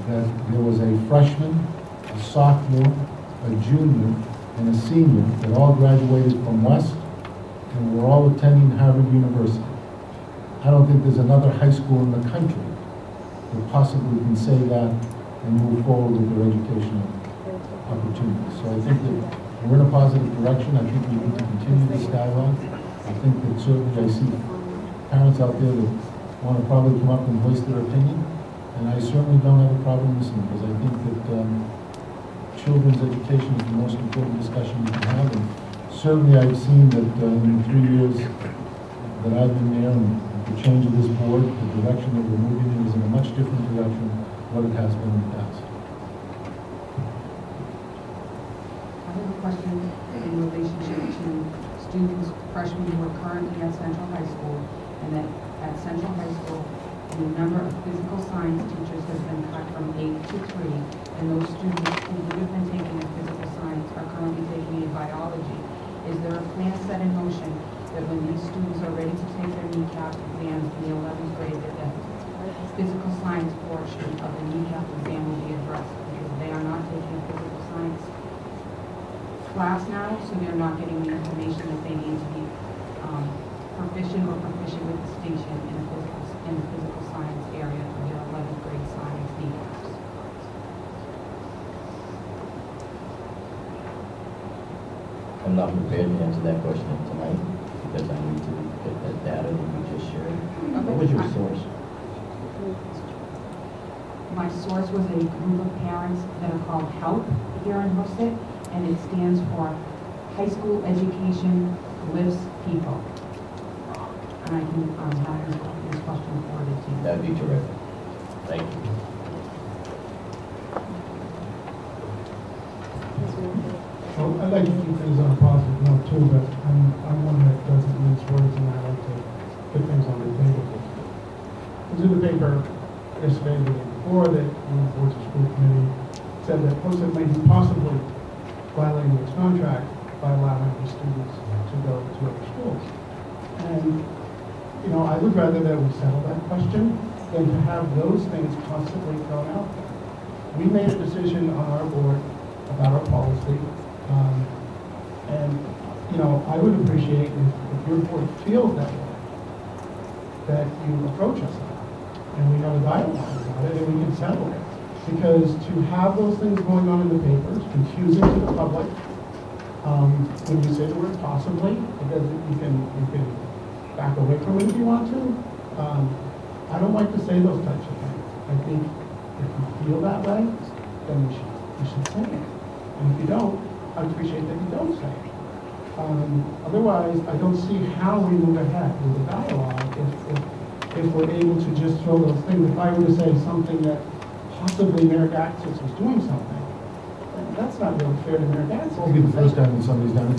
that there was a freshman, a sophomore, a junior, and a senior that all graduated from West, and were all attending Harvard University. I don't think there's another high school in the country that possibly can say that and move forward with their educational opportunities. So I think that we're in a positive direction. I think we need to continue this dialogue. I think that certainly I see parents out there that want to probably come up and voice their opinion, and I certainly don't have a problem listening, because I think that children's education is the most important discussion we can have, and certainly I've seen that in the 3 years that I've been there, and the change of this board, the direction that we're moving in is in a much different direction than what it has been in the past. I have a question in relationship to students, freshmen who are currently at Central High School, and that at Central High School, the number of physical science teachers has been cut from 8 to 3, and those students who would have been taking a physical science are currently taking a biology. Is there a plan set in motion that when these students are ready to take their kneecap exams in the 11th grade, that the physical science portion of the kneecap exam will be addressed, because they are not taking a physical science class now, so they're not getting the information that they need to be proficient or proficient with the station in the physical science area of their 11th grade science kneecaps. I'm not prepared to answer that question tonight, because I need to get that data that you just shared. What was your source? My source was a group of parents that are called HELP here in Hoofsett, and it stands for High School Education Lifts People. And I can have this question forwarded to you. That'd be terrific. Thank you. Well, I'd like to keep things on a positive note too, but I'm one that doesn't mince words, and I like to put things on the table. It was in the paper yesterday, the day before, that one of the boards of school committee said that Hoofsett might be possibly violating its contract by allowing the students to go to other schools. And, you know, I would rather that we settle that question than to have those things constantly thrown out there. We made a decision on our board about our policy, and, you know, I would appreciate if your board feels that way, that you approach us on it, and we have a dialogue about it, and we can settle it. Because to have those things going on in the papers, confusing to the public, when you say the word possibly, because you can back away from it if you want to. I don't like to say those types of things. I think if you feel that way, then you should say it. And if you don't, I appreciate that you don't say it. Otherwise, I don't see how we move ahead with the dialogue if we're able to just throw those things. If I were to say something that possibly Merrick Access was doing something, that's not really fair to Merrick Access. It won't be the first time that somebody's done it.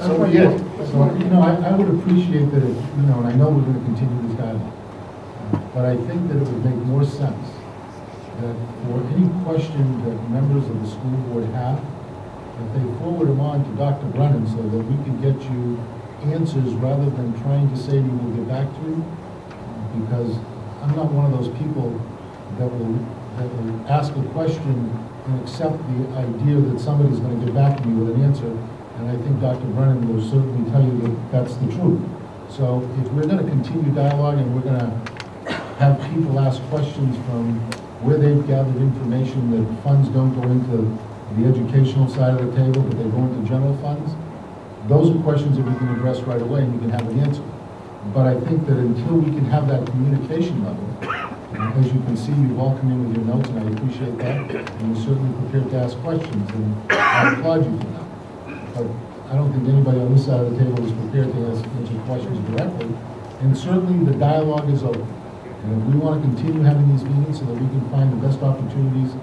So yeah, so, you know, I would appreciate that if, you know, and I know we're going to continue this dialogue, but I think that it would make more sense that for any question that members of the school board have, that they forward them on to Dr. Brennan so that we can get you answers rather than trying to say to you, we'll get back to you, because I'm not one of those people that will ask a question and accept the idea that somebody's going to get back to me with an answer. And I think Dr. Brennan will certainly tell you that that's the truth. So if we're going to continue dialogue and we're going to have people ask questions from where they've gathered information that funds don't go into the educational side of the table, but they go into general funds. Those are questions that we can address right away and you can have an answer. But I think that until we can have that communication level, as you can see, you've all come in with your notes, and I appreciate that, and you're certainly prepared to ask questions, and I applaud you for that. But I don't think anybody on this side of the table is prepared to answer questions directly, and certainly the dialogue is open. And if we want to continue having these meetings so that we can find the best opportunities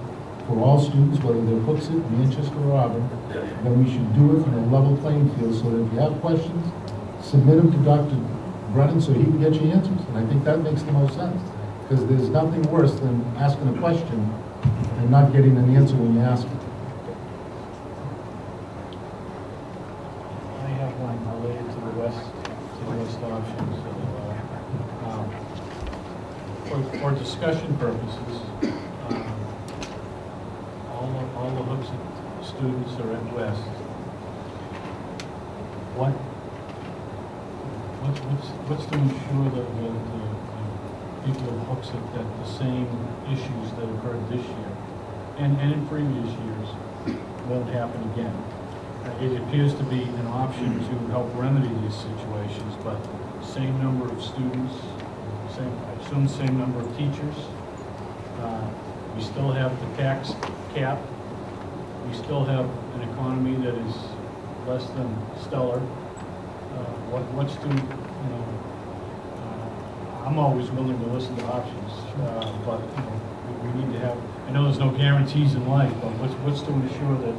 for all students, whether they're Hooksett, Manchester, or Auburn, then we should do it in a level playing field so that if you have questions, submit them to Dr. Brennan so he can get you answers. And I think that makes the most sense. Because there's nothing worse than asking a question and not getting an answer when you ask it. I have one related to the west option. So, for discussion purposes, all the Hooksett students are at West. What's to ensure that the people of Hooksett that the same issues that occurred this year and in previous years won't happen again? It appears to be an option to help remedy these situations, but same number of students, I assume same number of teachers. We still have the tax cap. We still have an economy that is less than stellar. What's to, I'm always willing to listen to options, but we need to have, I know there's no guarantees in life, but what's to ensure that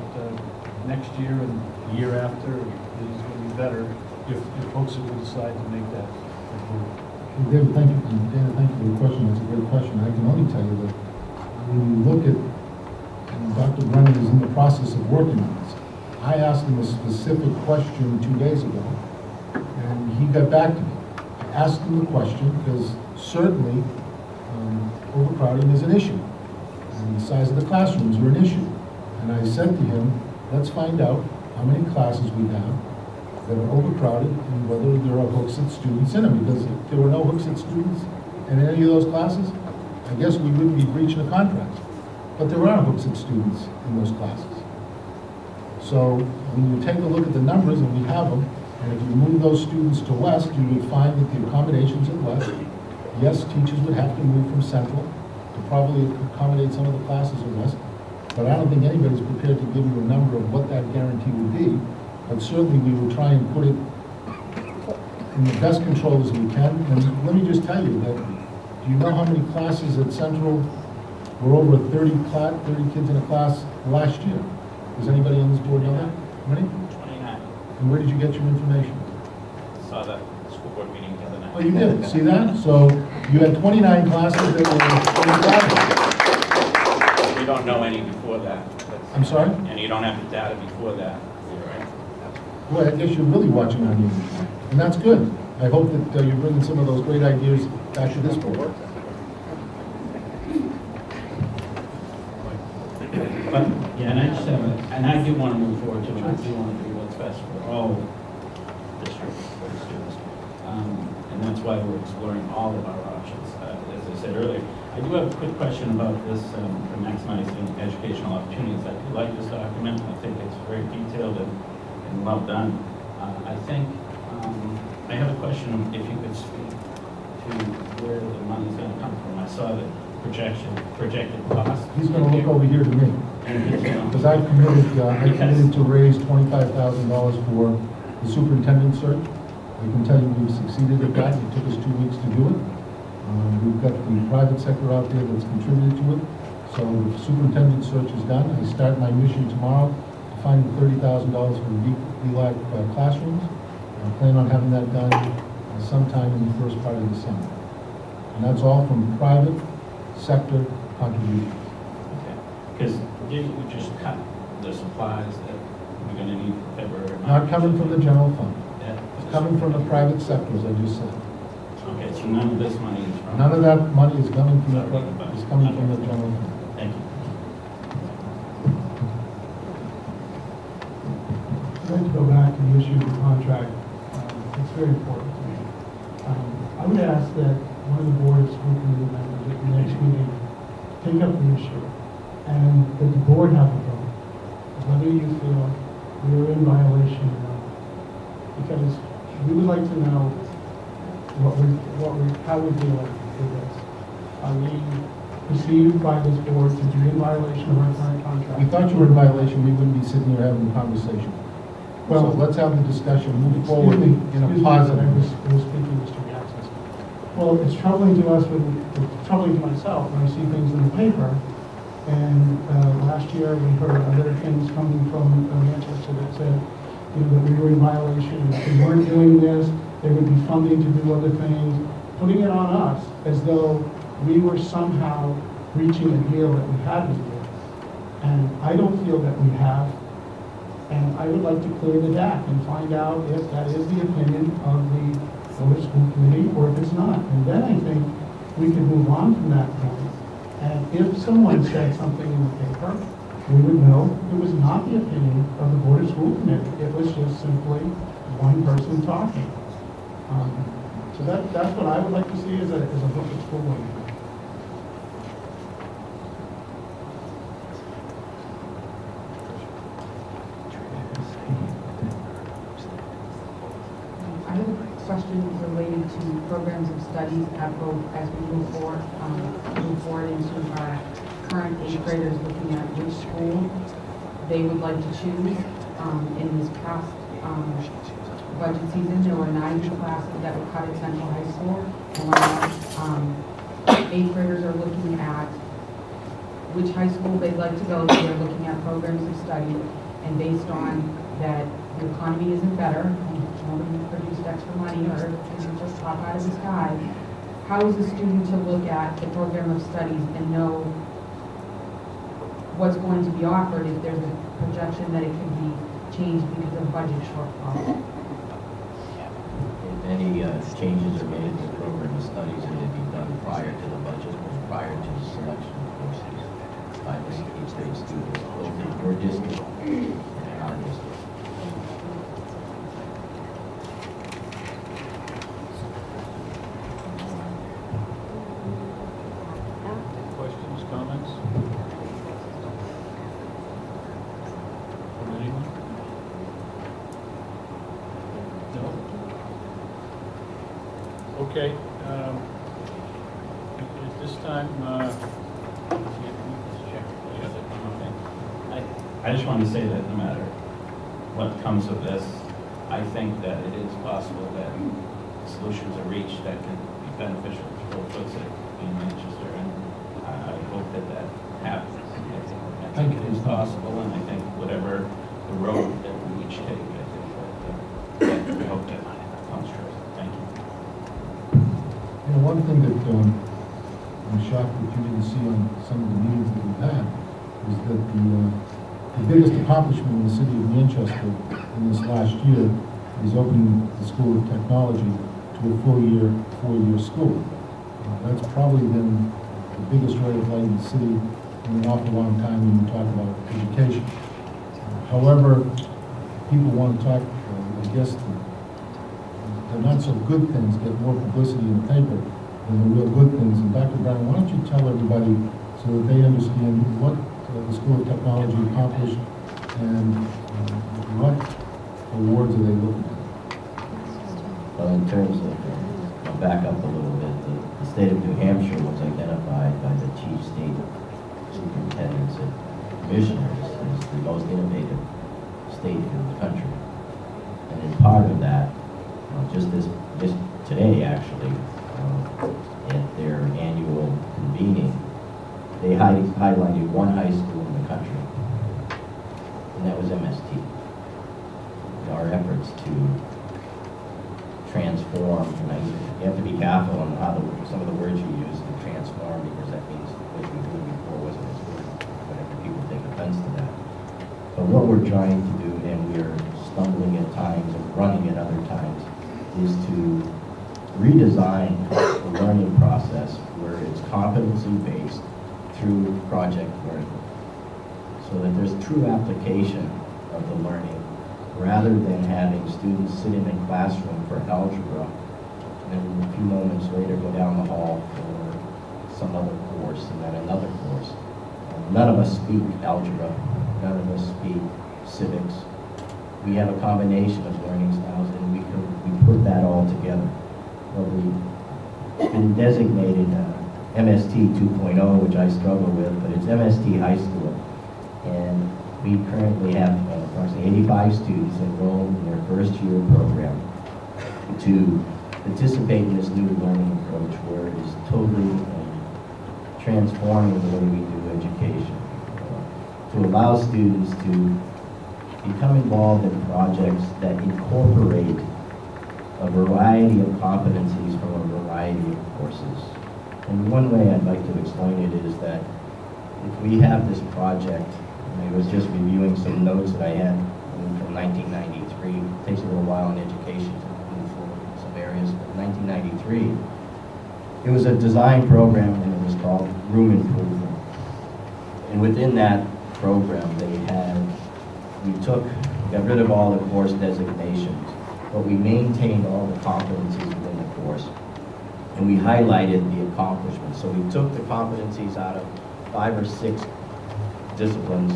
next year and the year after is going to be better if folks will decide to make that move? David, thank you. Dana, thank you for the question. That's a great question. I can only tell you that when you look at, and Dr. Brennan is in the process of working on this. I asked him a specific question 2 days ago, and he got back to me. I asked him the question because certainly overcrowding is an issue, and the size of the classrooms are an issue. And I said to him, let's find out how many classes we have that are overcrowded and whether there are Hooksett students in them. Because if there were no Hooksett students in any of those classes, I guess we wouldn't be breaching a contract. But there are Hooksett students in those classes. So when you take a look at the numbers, and we have them, and if you move those students to West, you would find that the accommodations at West, yes, teachers would have to move from Central to probably accommodate some of the classes at West, but I don't think anybody's prepared to give you a number of what that guarantee would be. But certainly we will try and put it in the best control as we can. And let me just tell you that, do you know how many classes at Central were over 30 kids in a class last year? Does anybody on this board know that? How many? 29. And where did you get your information? Saw that school board meeting the other night. Oh, you did? See that? So you had 29 classes that were in class. We don't know any before that. I'm sorry? And you don't have the data before that. Well, I guess you're really watching on YouTube, and that's good. I hope that you're bringing some of those great ideas back to this board. But, yeah, and I just have and I do want to move forward too, and I do want to do what's best for all districts, for the students. And that's why we're exploring all of our options. As I said earlier, I do have a quick question about this, for maximizing educational opportunities. I do like this document. I think it's very detailed and well done. I think, I have a question if you could speak to where the money's going to come from. I saw the projected cost. He's going to look over here to me, because I committed to raise $25,000 for the superintendent search. I can tell you we've succeeded at that. It took us 2 weeks to do it. We've got the private sector out there that's contributed to it. So the superintendent search is done. I start my mission tomorrow to find $30,000 for the VLAC classrooms. I plan on having that done sometime in the first part of December. And that's all from private sector contributions. Okay. Because didn't we just cut the supplies that we're going to need for February? Not coming from the general fund. Yeah. It's coming from the private sector, as I just said. Okay, so none of this money is from... None of that money is coming from the general fund. Thank you. I'd like to go back to the issue of the contract. It's very important to me. I would ask that one of the board of school committee members at the next meeting take up the issue and that the board have a vote, whether you feel we are in violation or not. Because we would like to know how we feel with this. Are we perceived by this board to be in violation of our current contract? We thought you were in violation, we wouldn't be sitting here having a conversation. Well, So let's have the discussion, move forward Excuse me, in a excuse me, positive. I was speaking, Mr. Jackson. Well, it's troubling to us, it's troubling to myself when I see things in the paper. And last year, we heard other things coming from Manchester that said, that we were in violation, and if we weren't doing this, there would be funding to do other things, putting it on us as though we were somehow breaching a deal that we had with you. And I don't feel that we have. And I would like to clear the deck and find out if that is the opinion of the Board of School Committee or if it's not. And then I think we can move on from that point. And if someone said something in the paper, we would know it was not the opinion of the Board of School Committee. It was just simply one person talking. So that's what I would like to see as a book at school board. I have a question related to programs of studies at both as we move forward into our current 8th graders looking at which school they would like to choose. In this past budget season, there were 90 classes that were cut at Central High School. And now 8th graders are looking at which high school they'd like to go to. They're looking at programs of study, and based on that the economy isn't better, nobody produced extra money or it didn't just pop out of the sky, how is a student to look at the program of studies and know what's going to be offered if there's a projection that it could be changed because of budget shortfall? If any changes are made to the program of studies, it would be done prior to the budget, or prior to the selection of courses by the each grade students, both in your district and in our district. Questions, comments? From anyone? No? Okay. At this time, I just wanted to say that no matter what comes of this, I think that it is possible that solutions are reached that could be beneficial for both folks in Manchester, and I hope that that happens. I think it is possible, and I think whatever the road that we each take, I think that we hope that comes true. Thank you. One thing that I'm shocked that you didn't see on some of the meetings that we've had is that the biggest accomplishment in the city of Manchester in this last year is opening the School of Technology to a full-year, 4-year school. That's probably been the biggest ray of light in the city in an awful long time when you talk about education. However, people want to talk, I guess, the not so good things get more publicity in the paper than the real good things. And Dr. Brown, why don't you tell everybody so that they understand what the School of Technology accomplished and what awards are they looking at? Well, in terms of, I'll back up a little bit, the state of New Hampshire was identified by the chief state superintendents and commissioners as the most innovative state in the country. And in part of that, just today actually, at their annual convening, they highlighted one high school in the country, and that was MST. Our efforts to transform, and you have to be careful on how some of the words you use to transform, because that means what you were doing before wasn't as good. Whatever, people take offense to that. But what we're trying to do, and we're stumbling at times and running at other times, is to redesign the learning process where it's competency-based through project learning, so that there's true application of the learning, rather than having students sit in a classroom for algebra and then a few moments later go down the hall for some other course and then another course. none of us speak algebra, none of us speak civics. We have a combination of learning styles, and we put that all together. Well, it's been designated MST 2.0, which I struggle with, but it's MST High School. And we currently have approximately 85 students enrolled in their first year program to participate in this new learning approach where it is totally transforming the way we do education. To allow students to become involved in projects that incorporate a variety of competencies from a variety of courses. And one way I'd like to explain it is that if we have this project, and I was just reviewing some notes that I had from 1993, it takes a little while in education to move forward in some areas, but 1993, it was a design program and it was called Room Improvement. And within that program we got rid of all the course designations, but we maintained all the competencies within the course. And we highlighted the accomplishments. So we took the competencies out of 5 or 6 disciplines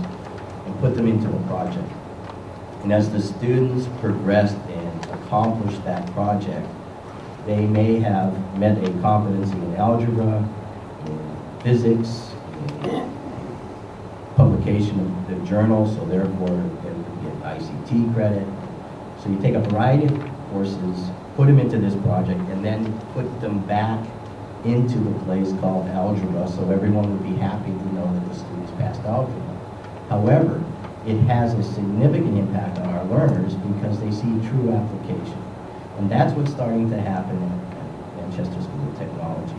and put them into the project. And as the students progressed and accomplished that project, they may have met a competency in algebra, in physics, in publication of the journal, so therefore they would get ICT credit. So you take a variety of courses, put them into this project, and then put them back into the place called algebra, so everyone would be happy to know that the students passed algebra. However, it has a significant impact on our learners because they see true application. And that's what's starting to happen at Manchester School of Technology.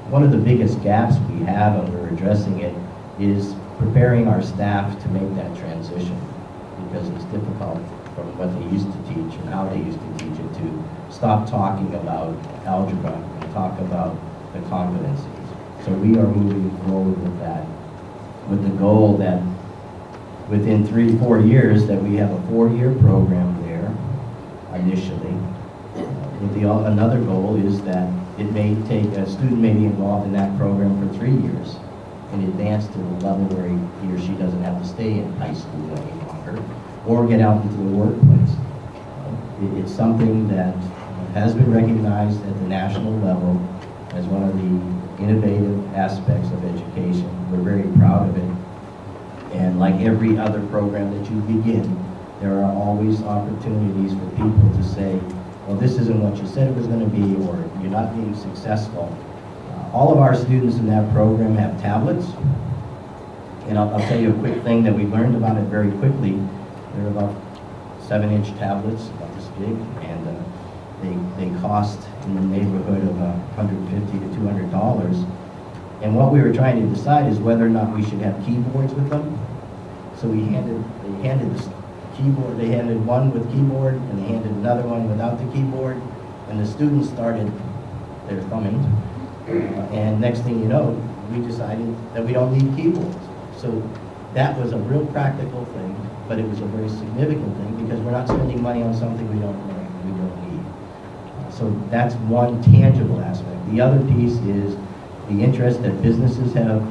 One of the biggest gaps we have, and we're addressing it, is preparing our staff to make that transition, because it's difficult from what they used to teach and how they used to teach it to stop talking about algebra and talk about the competencies. So we are moving forward with that, with the goal that within 3-4 years that we have a 4-year program there initially. Another goal is that it may take, a student may be involved in that program for 3 years and advance to the level where he or she doesn't have to stay in high school any longer or get out into the workplace. It's something that has been recognized at the national level as one of the innovative aspects of education. We're very proud of it. And like every other program that you begin, there are always opportunities for people to say, well, this isn't what you said it was going to be, or you're not being successful. All of our students in that program have tablets. And I'll tell you a quick thing that we learned about it very quickly. They're about 7-inch tablets, about this big, and they cost in the neighborhood of $150 to $200. And what we were trying to decide is whether or not we should have keyboards with them. So they handed this keyboard, they handed one with keyboard, and they handed another one without the keyboard, and the students started their thumbing. And next thing you know, we decided that we don't need keyboards. So that was a real practical thing, but it was a very significant thing because we're not spending money on something we don't need. So that's one tangible aspect. The other piece is the interest that businesses have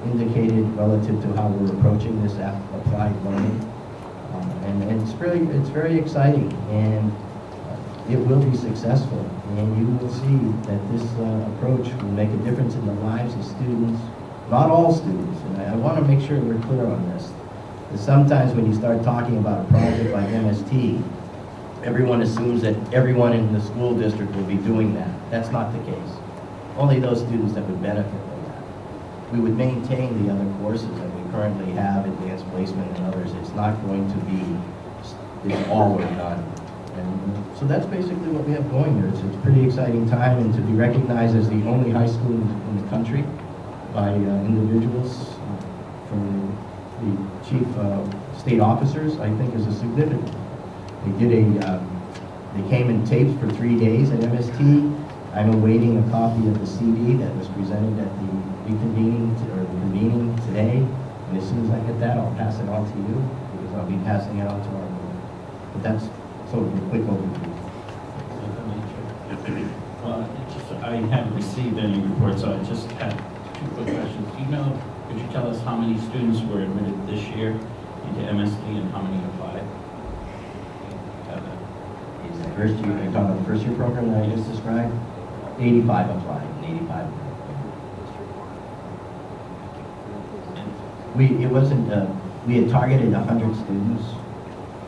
indicated relative to how we're approaching this applied learning. And it's very exciting, and it will be successful. And you will see that this approach will make a difference in the lives of students, not all students. And I want to make sure we're clear on this. Because sometimes when you start talking about a project like MST, everyone assumes that everyone in the school district will be doing that. That's not the case. Only those students that would benefit from that. We would maintain the other courses that we currently have, advanced placement and others. It's not going to be all or none. And so that's basically what we have going here. It's a pretty exciting time, and to be recognized as the only high school in the country by individuals from the chief state officers, I think is a significant. They came in tapes for 3 days at MST. I'm awaiting a copy of the CD that was presented at the reconvening or the convening today. And as soon as I get that, I'll pass it on to you, because I'll be passing it on to our board. But that's sort of a quick overview. I haven't received any reports, so I just had 2 quick questions. Do you know Could you tell us how many students were admitted this year into MST and how many applied? Have that. Is the first year, you're talking about the first year program that I just described? 85 applied, and 85. It wasn't, we had targeted 100 students.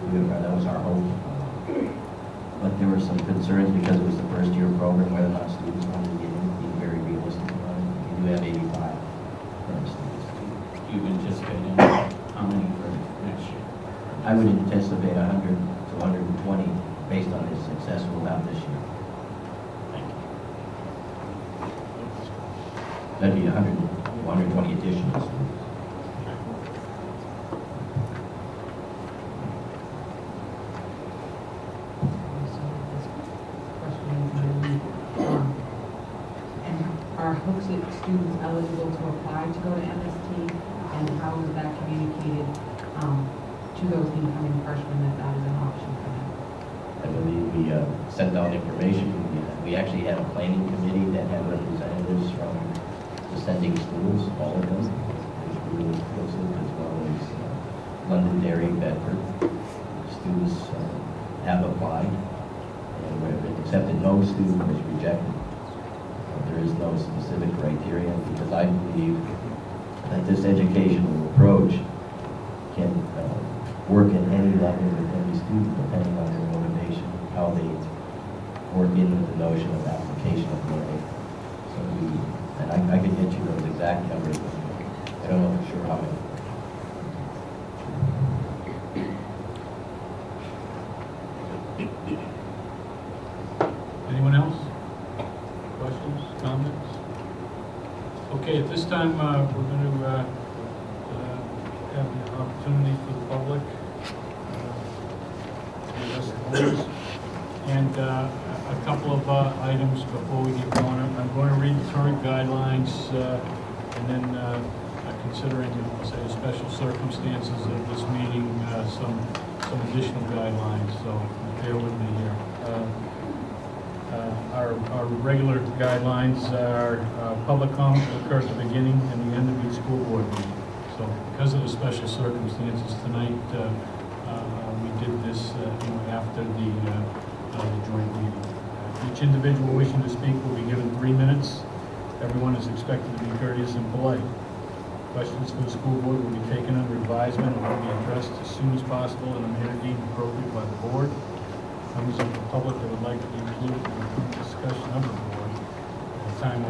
That was our hope. But there were some concerns because it was the first year program, whether or not students wanted to get in, being very realistic about it. We do have 85 current students. Do you anticipate how many for next year? I would anticipate 100 to 120 based on the success we'll have this year. Thank you. That'd be 100 to 120 additional students. Are Hooksett students eligible to apply to go to MST, and how is that communicated to those incoming freshmen that is an option for them? I believe we sent out information. We actually had a planning committee that had representatives from the sending schools, all of them. There's Blue, Hooksett, as well as Londonderry, Bedford. Students have applied, and we've accepted no student was rejected. There is no specific criteria because I believe that this educational approach can work at any level with every student depending on their motivation, how they work in with the notion of application of learning. So and I could get you those exact numbers, but I don't know for sure how many. Anyone else? Questions, comments? Okay, at this time, we're going to have the opportunity for the public to address the boards. And a couple of items before we get going. I'm going to read the current guidelines and then considering, say, the special circumstances of this meeting, some additional guidelines. So bear with me here. Our regular guidelines are public comment will occur at the beginning and the end of each school board meeting. So because of the special circumstances tonight, we did this after the joint meeting. Each individual wishing to speak will be given 3 minutes. Everyone is expected to be courteous and polite. Questions for the school board will be taken under advisement and will be addressed as soon as possible in a manner deemed appropriate by the board. Members of the public that would like to be included in the discussion of the board at a time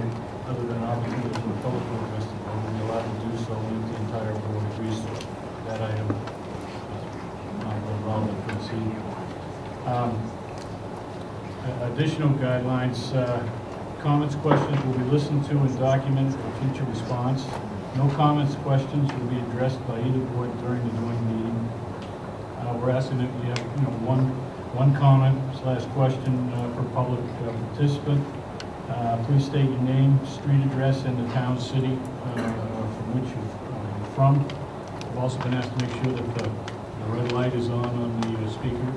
other than an opportunity for the public to address the board will be allowed to do so if the entire board agrees to it. That item is not relevant for this evening. Additional guidelines, comments, questions will be listened to and documented for future response. No comments, questions will be addressed by either board during the joint meeting. We're asking that we have one comment / question per public participant. Please state your name, street address, and the town, city from which you're from. I've also been asked to make sure that the red light is on the speaker.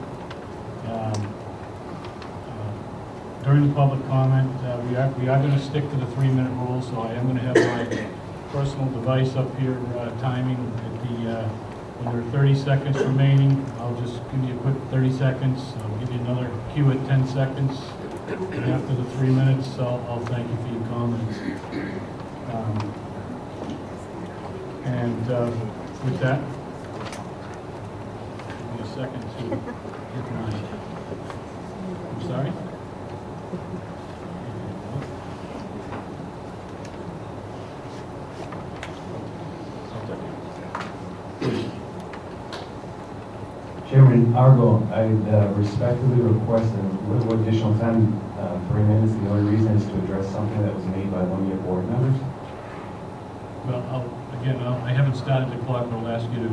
During the public comment, we are going to stick to the 3-minute rule, so I am going to have my personal device up here timing at the when there are 30 seconds remaining. I'll just give you a quick 30 seconds. I'll give you another cue at 10 seconds. And after the 3 minutes, I'll thank you for your comments. With that, give me a second to get mine. I'm sorry? Chairman Argo, I respectfully request a little additional time, 3 minutes. The only reason is to address something that was made by one of your board members. Well, I haven't started the clock, but I'll ask you to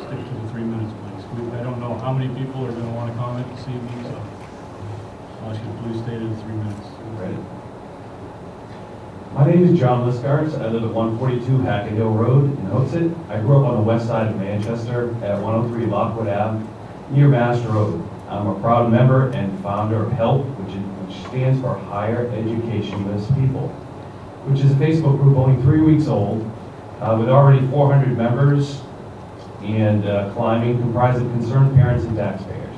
stick to the 3 minutes, please. I don't know how many people are going to want to comment this evening, so I'll ask you to please stay to the 3 minutes. Ready? My name is John Liskarts. I live at 142 Hackett Hill Road in Hooksett. I grew up on the west side of Manchester at 103 Lockwood Ave, near Mass Road. I'm a proud member and founder of HELP, which stands for Higher Education List People, which is a Facebook group only 3 weeks old, with already 400 members and climbing, comprised of concerned parents and taxpayers.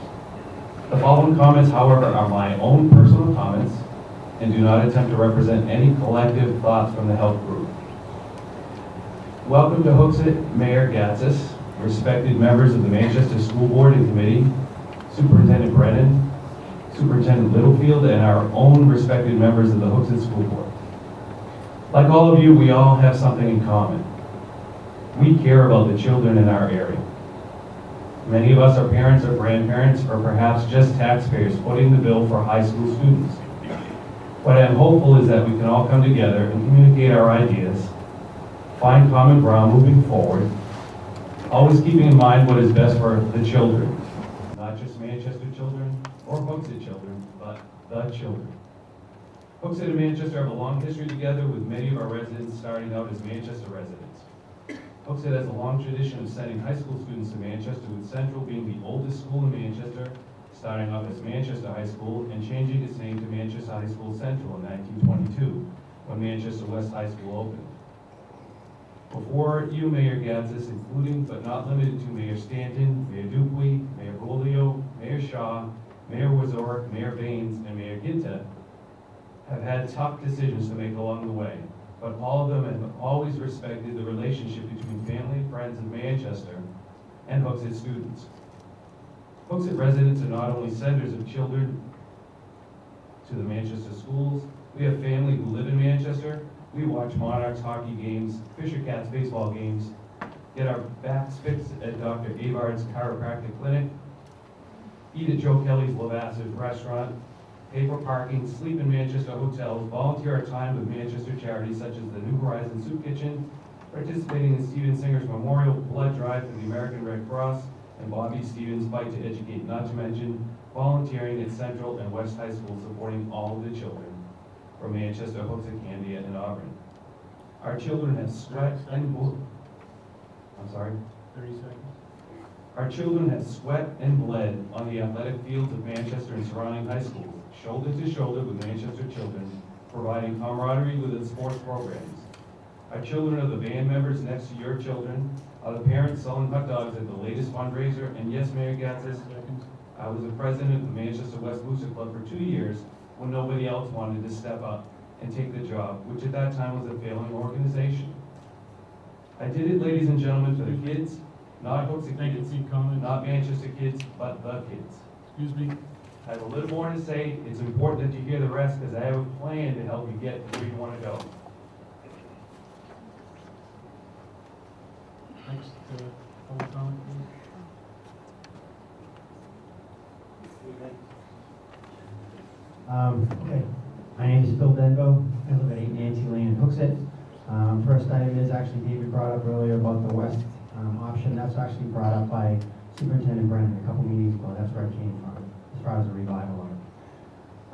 The following comments, however, are my own personal comments and do not attempt to represent any collective thoughts from the health group. Welcome to Hooksett Mayor Gatsas, respected members of the Manchester School Board and Committee, Superintendent Brennan, Superintendent Littlefield, and our own respected members of the Hooksett School Board. Like all of you, we all have something in common. We care about the children in our area. Many of us are parents or grandparents, or perhaps just taxpayers footing the bill for high school students. What I'm hopeful is that we can all come together and communicate our ideas, find common ground moving forward, always keeping in mind what is best for the children. Not just Manchester children or Hooksett children, but the children. Hooksett and Manchester have a long history together, with many of our residents starting out as Manchester residents. Hooksett has a long tradition of sending high school students to Manchester, with Central being the oldest school in Manchester, starting off as Manchester High School and changing its name to Manchester High School Central in 1922, when Manchester West High School opened. Before you, Mayor Gatsas, including but not limited to Mayor Stanton, Mayor Dupuy, Mayor Bolio, Mayor Shaw, Mayor Wazorek, Mayor Baines, and Mayor Ginta, have had tough decisions to make along the way, but all of them have always respected the relationship between family and friends of Manchester and Hooksett students. Hooksett residents are not only senders of children to the Manchester schools. We have family who live in Manchester. We watch Monarchs hockey games, Fisher Cats baseball games, get our backs fixed at Dr. Avard's chiropractic clinic, eat at Joe Kelly's Lavasser's restaurant, pay for parking, sleep in Manchester hotels, volunteer our time with Manchester charities such as the New Horizons Soup Kitchen, participating in Stephen Singer's Memorial Blood Drive for the American Red Cross, and Bobby Stevens' Fight to Educate, not to mention volunteering at Central and West High School, supporting all of the children from Manchester, Hooksett, Candia, and Auburn. Our children have sweat and blood. I'm sorry? 30 seconds. Our children have sweat and bled on the athletic fields of Manchester and surrounding high schools, shoulder to shoulder with Manchester children, providing camaraderie with its sports programs. Our children are the band members next to your children, are the parents selling hot dogs at the latest fundraiser, and yes, Mayor Gatsas, I was the president of the Manchester West Booster Club for 2 years when nobody else wanted to step up and take the job, which at that time was a failing organization. I did it, ladies and gentlemen, for the kids, not Hooksett kids, not Manchester kids, but the kids. Excuse me. I have a little more to say. It's important that you hear the rest, because I have a plan to help you get where you want to go. Next, public comment, please. Okay, my name is Phil Denbo. I live at 8 Nancy Lane in Hooksett. First item is actually David brought up earlier about the west option. That's actually brought up by Superintendent Brennan a couple meetings ago. That's where it came from, as far as the revival of it.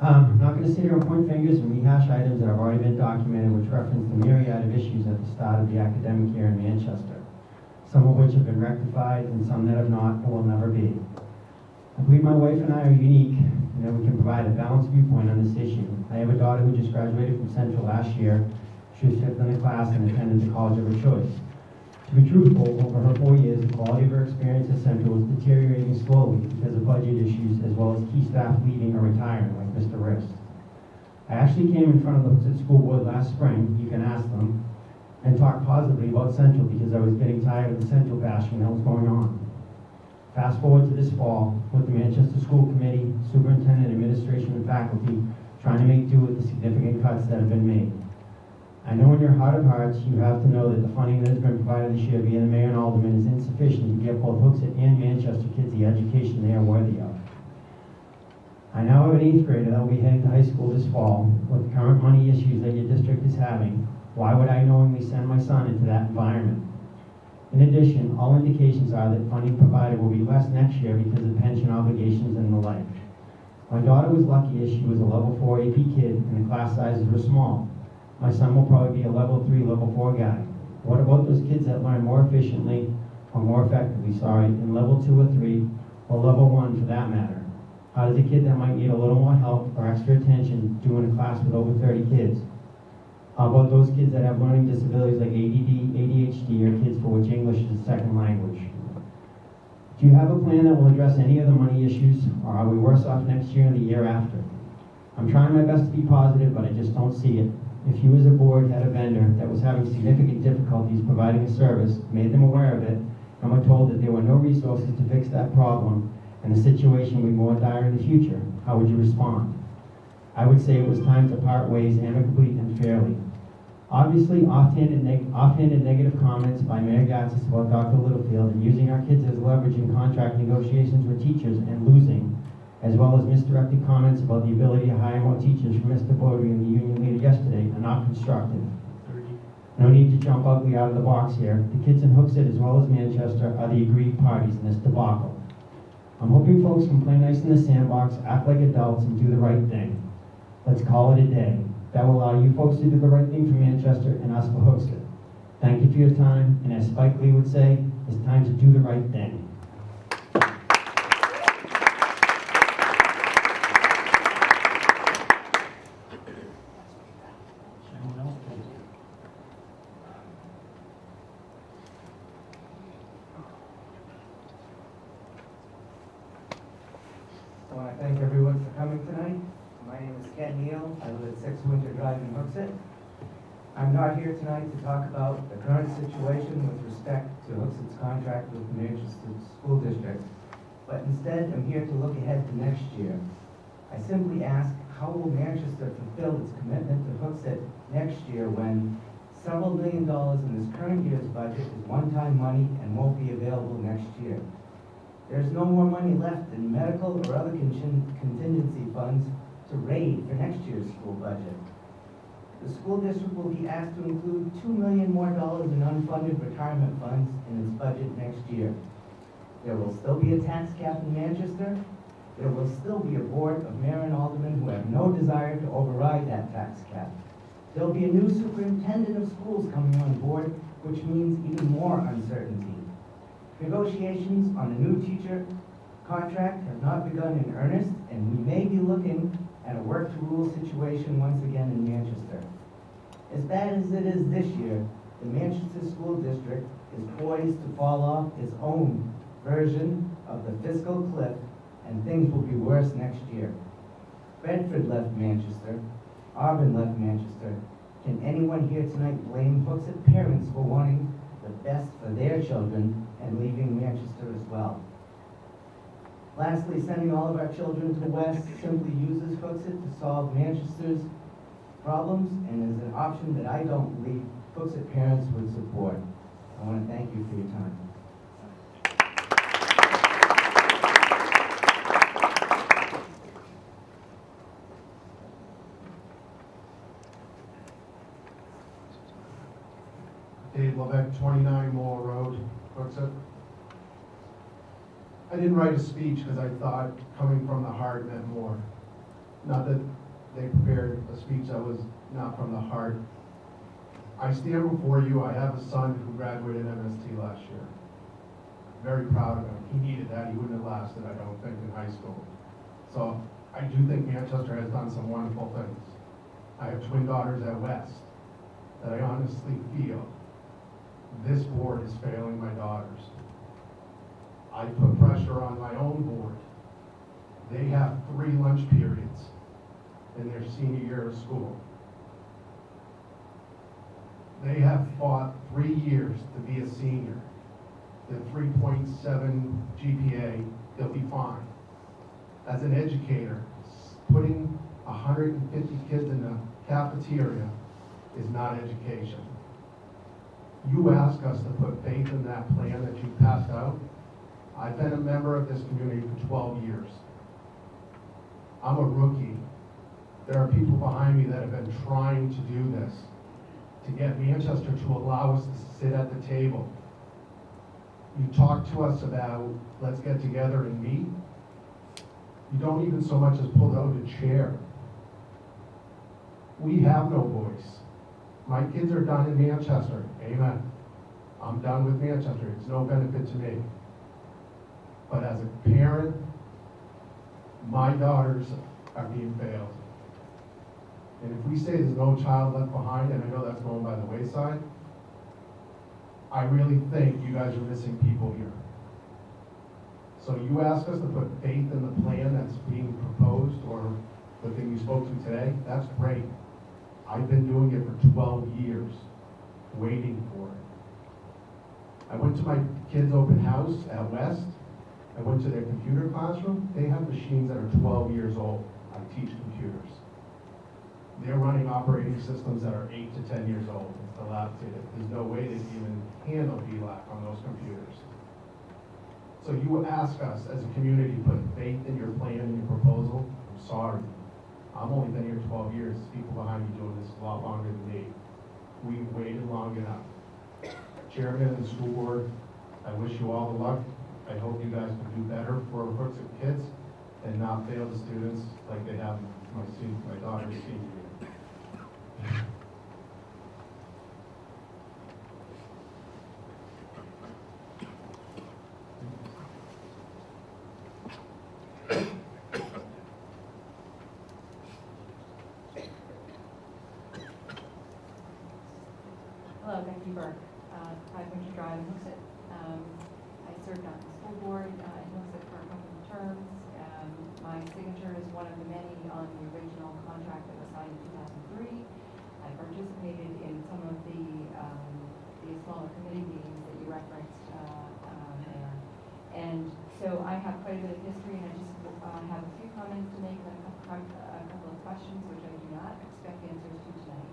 I'm not going to sit here and point fingers and rehash items that have already been documented, which reference the myriad of issues at the start of the academic year in Manchester, some of which have been rectified and some that have not or will never be. I believe my wife and I are unique and that we can provide a balanced viewpoint on this issue. I have a daughter who just graduated from Central last year. She was fifth in the class and attended the college of her choice. To be truthful, over her 4 years, the quality of her experience at Central was deteriorating slowly because of budget issues as well as key staff leaving or retiring, like Mr. Rist. I actually came in front of the Hooksett School Board last spring, you can ask them, and talked positively about Central because I was getting tired of the Central bashing that was going on. Fast forward to this fall, with the Manchester School Committee, Superintendent, Administration, and faculty trying to make do with the significant cuts that have been made. I know in your heart of hearts, you have to know that the funding that has been provided this year via the Mayor and Alderman is insufficient to give both Hooksett and Manchester kids the education they are worthy of. I now have an 8th grader that will be heading to high school this fall. With the current money issues that your district is having, why would I knowingly send my son into that environment? In addition, all indications are that funding provided will be less next year because of pension obligations and the like. My daughter was lucky as she was a level 4 AP kid and the class sizes were small. My son will probably be a level 3, level 4 guy. What about those kids that learn more efficiently or more effectively, in level 2 or 3, or level 1 for that matter? How does a kid that might need a little more help or extra attention do in a class with over 30 kids? How about those kids that have learning disabilities like ADD, ADHD, Do you have a plan that will address any of the money issues, or are we worse off next year and the year after? I'm trying my best to be positive, but I just don't see it. If you as a board had a vendor that was having significant difficulties providing a service, made them aware of it, and were told that there were no resources to fix that problem, and the situation would be more dire in the future, how would you respond? I would say it was time to part ways amicably and fairly. Obviously, offhanded negative comments by Mayor Gatsas about Dr. Littlefield and using our kids as leverage in contract negotiations with teachers and losing, as well as misdirected comments about the ability to hire more teachers from Mr. Beaudry and the union leader yesterday are not constructive. No need to jump ugly out of the box here. The kids in Hooksett as well as Manchester are the aggrieved parties in this debacle. I'm hoping folks can play nice in the sandbox, act like adults, and do the right thing. Let's call it a day. That will allow you folks to do the right thing for Manchester and us for Hooksett. Thank you for your time, and as Spike Lee would say, it's time to do the right thing. Anyone else, please? I want to thank everyone for coming tonight. My name is Ken Neal. I live at 6 Winter Drive in Hooksett. I'm not here tonight to talk about the current situation with respect to Hooksett's contract with the Manchester School District, but instead I'm here to look ahead to next year. I simply ask, how will Manchester fulfill its commitment to Hooksett next year when several $1 million in this current year's budget is one-time money and won't be available next year? There's no more money left in medical or other contingency funds to raid for next year's school budget. The school district will be asked to include $2 million more in unfunded retirement funds in its budget next year. There will still be a tax cap in Manchester. There will still be a board of mayor and aldermen who have no desire to override that tax cap. There'll be a new superintendent of schools coming on board, which means even more uncertainty. Negotiations on a new teacher contract have not begun in earnest, and we may be looking at a work-to-rule situation once again in Manchester. As bad as it is this year, the Manchester School District is poised to fall off its own version of the fiscal cliff, and things will be worse next year. Bedford left Manchester. Auburn left Manchester. Can anyone here tonight blame Hooksett parents for wanting the best for their children and leaving Manchester as well? Lastly, sending all of our children to the West simply uses Hooksett to solve Manchester's problems and is an option that I don't believe Hooksett parents would support. I want to thank you for your time. Dave Levesque, 29 Moore Road, Hooksett. I didn't write a speech because I thought coming from the heart meant more. Not that they prepared a speech that was not from the heart. I stand before you. I have a son who graduated MST last year. Very proud of him. He needed that. He wouldn't have lasted, I don't think, in high school. So I do think Manchester has done some wonderful things. I have twin daughters at West that I honestly feel this board is failing my daughters. I put pressure on my own board. They have 3 lunch periods in their senior year of school. They have fought 3 years to be a senior. The 3.7 GPA, they'll be fine. As an educator, putting 150 kids in the cafeteria is not education. You ask us to put faith in that plan that you passed out. I've been a member of this community for 12 years. I'm a rookie. There are people behind me that have been trying to do this, to get Manchester to allow us to sit at the table. You talk to us about, let's get together and meet. You don't even so much as pull out a chair. We have no voice. My kids are done in Manchester. Amen. I'm done with Manchester. It's no benefit to me. But as a parent, my daughters are being failed. And if we say there's no child left behind, and I know that's going by the wayside, I really think you guys are missing people here. So you asked us to put faith in the plan that's being proposed, or the thing you spoke to today. That's great. I've been doing it for 12 years, waiting for it. I went to my kids' open house at West. I went to their computer classroom. They have machines that are 12 years old. I teach computers. They're running operating systems that are 8 to 10 years old. There's no way they can even handle VLAC on those computers. So you ask us as a community to put faith in your plan and your proposal. I'm sorry. I've only been here 12 years. People behind me doing this a lot longer than me. We waited long enough. Chairman of the school board, I wish you all the luck. I hope you guys can do better for Hooksett kids and not fail the students like they have my daughter's senior year. Hello, Becky Burke, 5 Winter Drive in Hooksett. I served on the school board in Hooksett for a couple of terms. My signature is one of the many on the original contract that was signed in 2003. I participated in some of the smaller committee meetings that you referenced there. And so I have quite a bit of history, and I just have a few comments to make and a couple of questions, which I do not expect answers to tonight,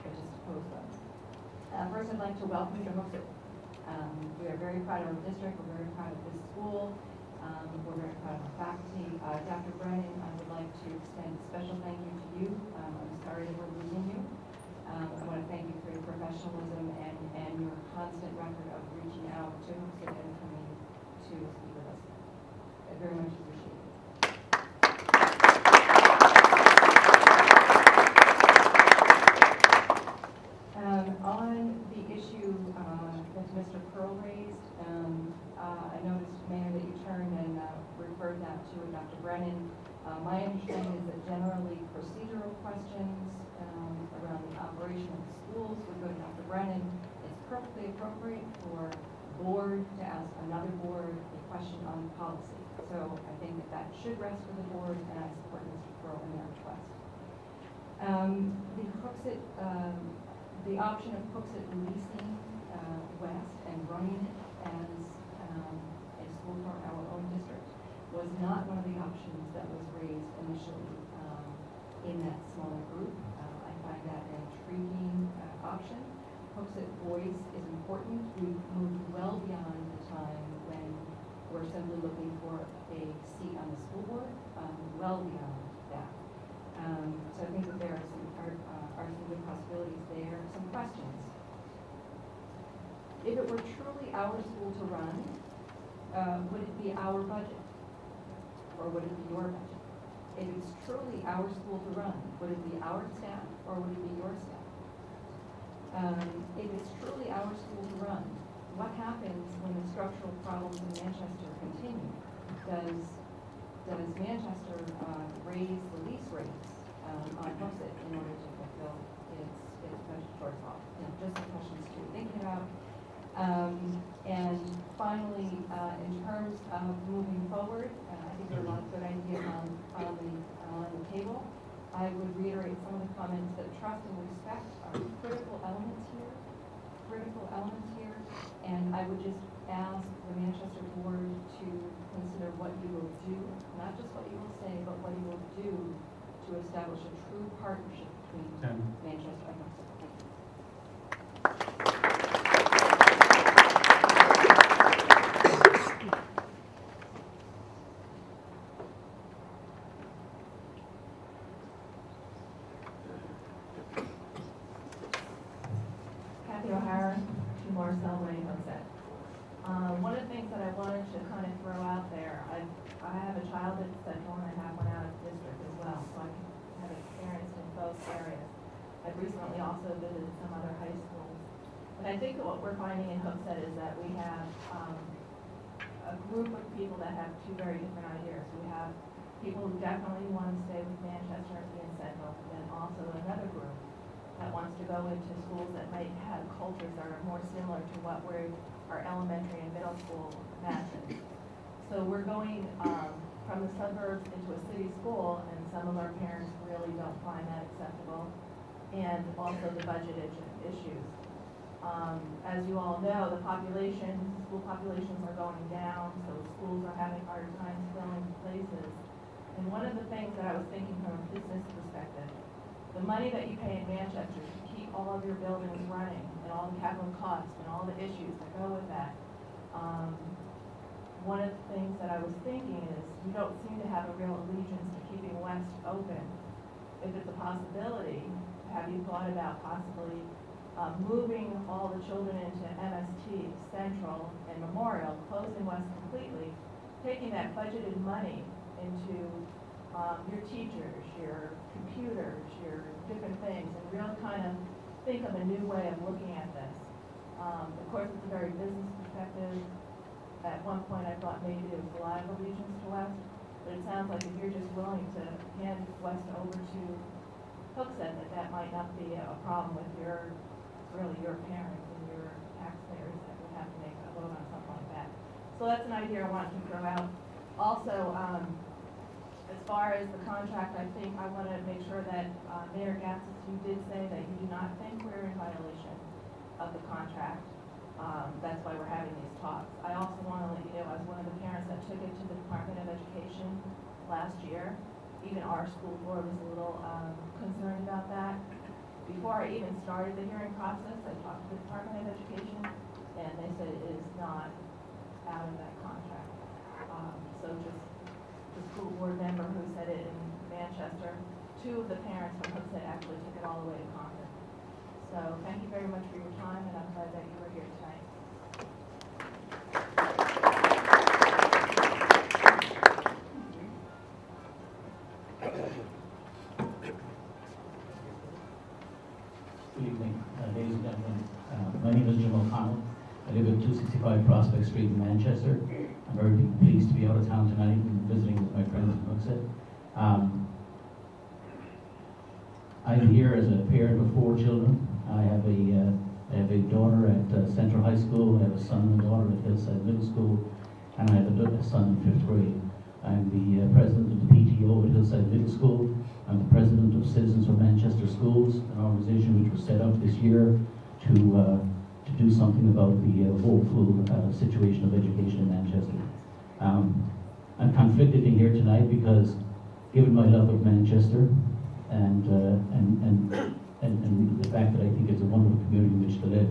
but just to pose them. First, I'd like to welcome you to Hooksett. We are very proud of our district. We're very proud of this school. We're very proud of our faculty. Dr. Brennan, I would like to extend a special thank you to you. I'm sorry that we're losing you. I want to thank you for your professionalism and your constant record of reaching out to Hooksett and coming to speak with us. I very much appreciate it. On the issue that Mr. Pearl raised, I noticed, Mayor, that you turned and referred that to Dr. Brennan. My understanding is that generally procedural questions around the operation of the schools would go to Dr. Brennan. It's perfectly appropriate for the board to ask another board a question on policy. So I think that should rest with the board, and I support Mr. Pearl in that request. The option of Hooksett leasing West and running it as a school for our own district was not one of the options that was raised initially in that smaller group. I find that an intriguing option. Hooksett voice is important. We've moved well beyond the time when we're simply looking for a seat on the school board, well beyond that. So I think that there are some good possibilities there. Some questions. If it were truly our school to run, would it be our budget? Or would it be your budget? If it's truly our school to run, would it be our staff or would it be your staff? If it's truly our school to run, what happens when the structural problems in Manchester continue? Does Manchester raise the lease rates on Hooksett in order to fulfill its budget shortfall? Just the questions to be thinking about. And finally, in terms of moving forward, I think there are a lot of good ideas on the table. I would reiterate some of the comments that trust and respect are critical elements here. And I would just ask the Manchester board to consider what you will do, not just what you will say, but what you will do to establish a true partnership between Manchester and Hooksett. Kathy O'Hara, Marcel Wayne Hooksett. One of the things that I wanted to kind of throw out there, I have a child at Central and I have one out of district as well, so I have experience in both areas. I've recently also visited some other high schools. And I think that what we're finding in Hooksett is that we have a group of people that have two very different ideas. We have people who definitely want to stay with Manchester and Central, and then also another group that wants to go into schools that might have cultures that are more similar to what our elementary and middle school imagine. So we're going from the suburbs into a city school, and some of our parents really don't find that acceptable, and also the budget issues. As you all know, the school populations are going down, so schools are having harder times filling places. And one of the things that I was thinking from a business perspective, the money that you pay in Manchester to keep all of your buildings running, and all the capital costs, and all the issues that go with that, one of the things that I was thinking is, you don't seem to have a real allegiance to keeping West open. If it's a possibility, have you thought about possibly moving all the children into MST, Central, and Memorial, closing West completely, taking that budgeted money into your teachers, your computers, your different things, and really kind of think of a new way of looking at this. Of course, it's a very business perspective. At one point, I thought maybe there was a lot of allegiance to West, but it sounds like if you're just willing to hand West over to Hooksett, that might not be a problem with your parents and your taxpayers that would have to make a vote on something like that. So that's an idea I wanted to throw out. Also, as far as the contract, I think I want to make sure that Mayor Gatsis, you did say that you do not think we're in violation of the contract. That's why we're having these talks. I also want to let you know, as one of the parents that took it to the Department of Education last year, even our school board was a little concerned about that. Before I even started the hearing process, I talked to the Department of Education, and they said it is not out of that contract. So just the school board member who said it in Manchester, two of the parents from Hooksett actually took it all the way to Congress. So thank you very much for your time, and I'm glad that you were here tonight. Good evening, ladies and gentlemen. My name is Jim O'Connell. I live at 265 Prospect Street in Manchester. I'm very pleased to be out of town tonight and visiting with my friends in Hooksett. I'm here as a parent of 4 children. I have a daughter at Central High School, I have a son and a daughter at Hillside Middle School, and I have a son in 5th grade. I'm the president of the PTO at Hillside Middle School. I'm the president of Citizens for Manchester Schools, an organization which was set up this year to do something about the woeful situation of education in Manchester. I'm conflicted in here tonight because, given my love of Manchester and the fact that I think it's a wonderful community in which to live,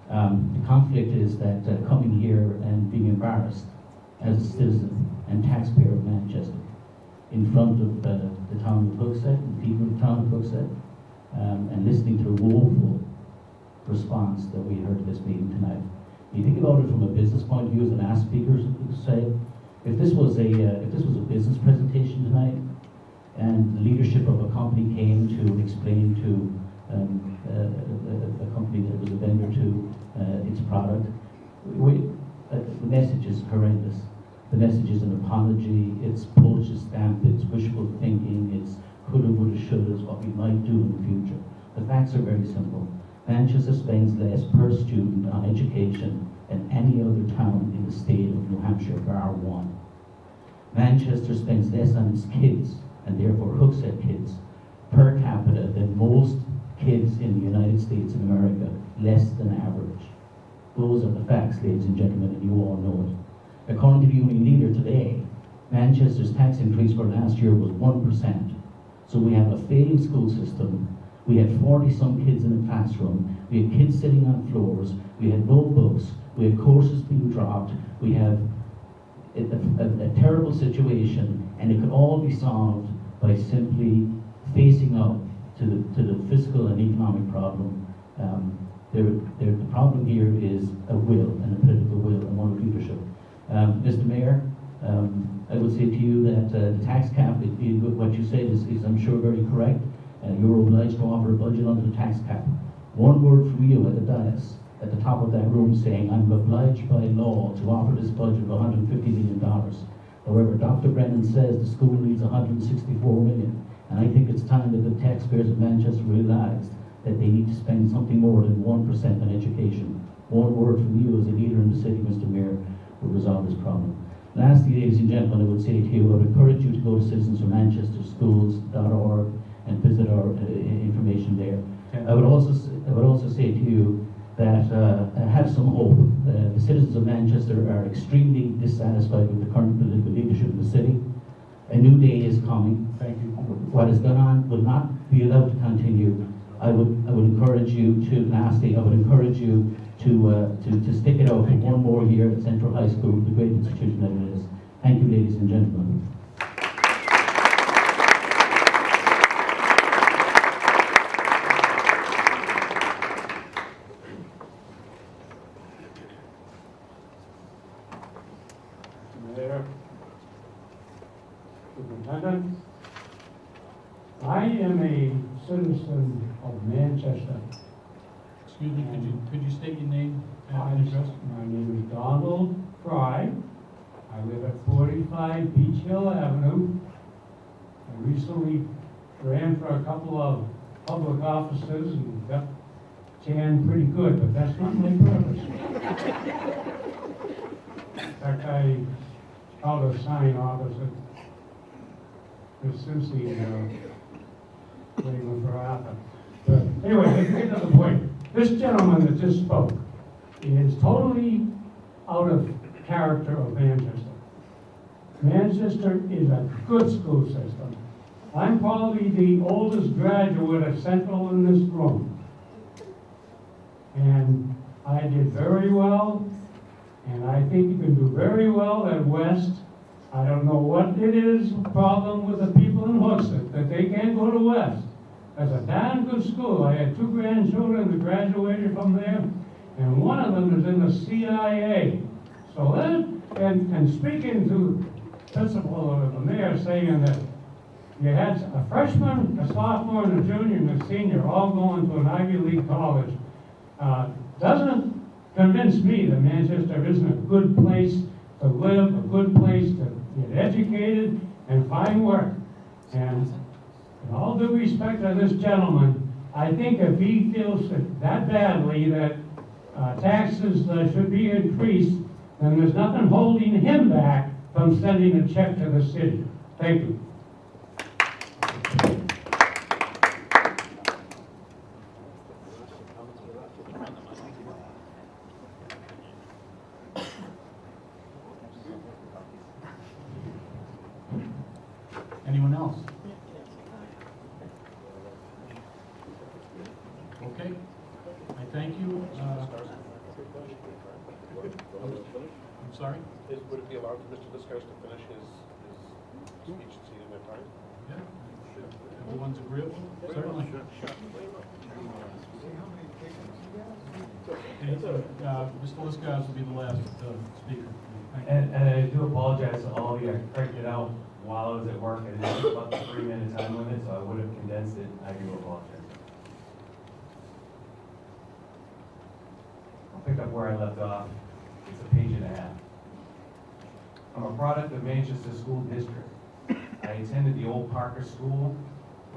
the conflict is that coming here and being embarrassed as a citizen and taxpayer of Manchester in front of the town of Hooksett and the people of the town of Hooksett, and listening to the woeful response that we heard at this meeting tonight. You think about it from a business point of view, as the last speaker said, if this was a business presentation tonight, and the leadership of a company came to explain to a company that was a vendor to its product, the message is horrendous. The message is an apology, it's postage stamp, it's wishful thinking, it's coulda, woulda, shoulda, it's what we might do in the future. The facts are very simple. Manchester spends less per student on education than any other town in the state of New Hampshire, bar one. Manchester spends less on its kids, and therefore Hooksett kids, per capita than most kids in the United States of America, less than average. Those are the facts, ladies and gentlemen, and you all know it. According to the Union Leader today, Manchester's tax increase for last year was 1%. So we have a failing school system. We had 40-some kids in a classroom. We had kids sitting on floors. We had no books. We had courses being dropped. We have a terrible situation, and it could all be solved by simply facing up to the fiscal and economic problem. The problem here is a will, and a political will, and one of leadership. Mr. Mayor, I would say to you that the tax cap, what you said is I'm sure very correct. You're obliged to offer a budget under the tax cap. One word from you at the dais, at the top of that room, saying I'm obliged by law to offer this budget of $150 million. However, Dr. Brennan says the school needs $164 million, and I think it's time that the taxpayers of Manchester realised that they need to spend something more than 1% on education. One word from you as a leader in the city, Mr. Mayor, will resolve this problem. Lastly, ladies and gentlemen, I would say to you, I would encourage you to go to citizensformanchesterschools.org and visit our information there. I would also say to you that have some hope. The citizens of Manchester are extremely dissatisfied with the current political leadership in the city. A new day is coming. Thank you. What has gone on will not be allowed to continue. I would encourage you to, lastly, I would encourage you to stick it out for one more year at Central High School, the great institution that it is. Thank you, ladies and gentlemen. Mayor, Superintendent, I am a citizen of Manchester. Excuse me, could you state your name and address? My name is Donald Fry. I live at 45 Beach Hill Avenue. I recently ran for a couple of public offices and got tan pretty good, but that's not my purpose. In fact, I held a sign opposite Miss Simpson, waiting for Arthur. But anyway, let's get to the point. This gentleman that just spoke is totally out of character of Manchester. Manchester is a good school system. I'm probably the oldest graduate of Central in this room. And I did very well, and I think you can do very well at West. I don't know what it is, problem with the people in Hooksett, that they can't go to West. That's a damn good school. I had 2 grandchildren that graduated from there, and one of them is in the CIA. So and speaking to principal or the mayor saying that you had a freshman, a sophomore, and a junior, and a senior all going to an Ivy League college, doesn't convince me that Manchester isn't a good place to live, a good place to get educated and find work. And in all due respect to this gentleman, I think if he feels that badly that taxes should be increased, then there's nothing holding him back from sending a check to the city. Thank you. Anyone else? Okay, I thank you. I'm sorry? Would it be allowed for Mr. Discurse to finish his speech and see their time? Yeah. Everyone's agreeable? Certainly. Okay, so, Mr. Liscaz will be the last speaker. And I do apologize to all of you. I cranked it out while I was at work, and it's about the 3-minute time limit, so I would have condensed it. I do apologize. I'll pick up where I left off. It's a page and a half. I'm a product of Manchester School District. I attended the old Parker School,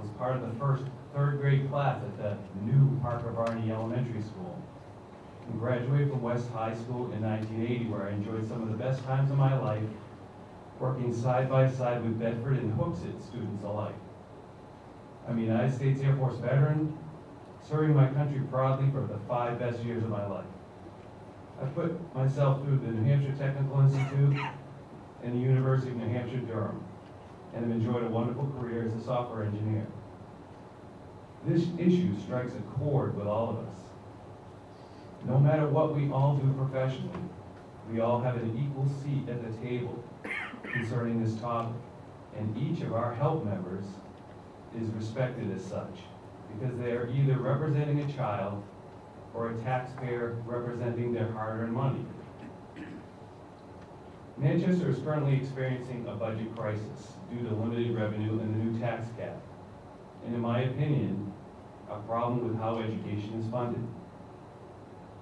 was part of the first 3rd grade class at the new Parker Barney Elementary School, and graduated from West High School in 1980, where I enjoyed some of the best times of my life, working side by side with Bedford and Hooksett students alike. I'm a United States Air Force veteran, serving my country proudly for the 5 best years of my life. I put myself through the New Hampshire Technical Institute and the University of New Hampshire, Durham, and have enjoyed a wonderful career as a software engineer. This issue strikes a chord with all of us. No matter what we all do professionally, we all have an equal seat at the table concerning this topic, and each of our help members is respected as such, because they are either representing a child or a taxpayer representing their hard-earned money. Manchester is currently experiencing a budget crisis due to limited revenue and the new tax cap, and in my opinion, a problem with how education is funded.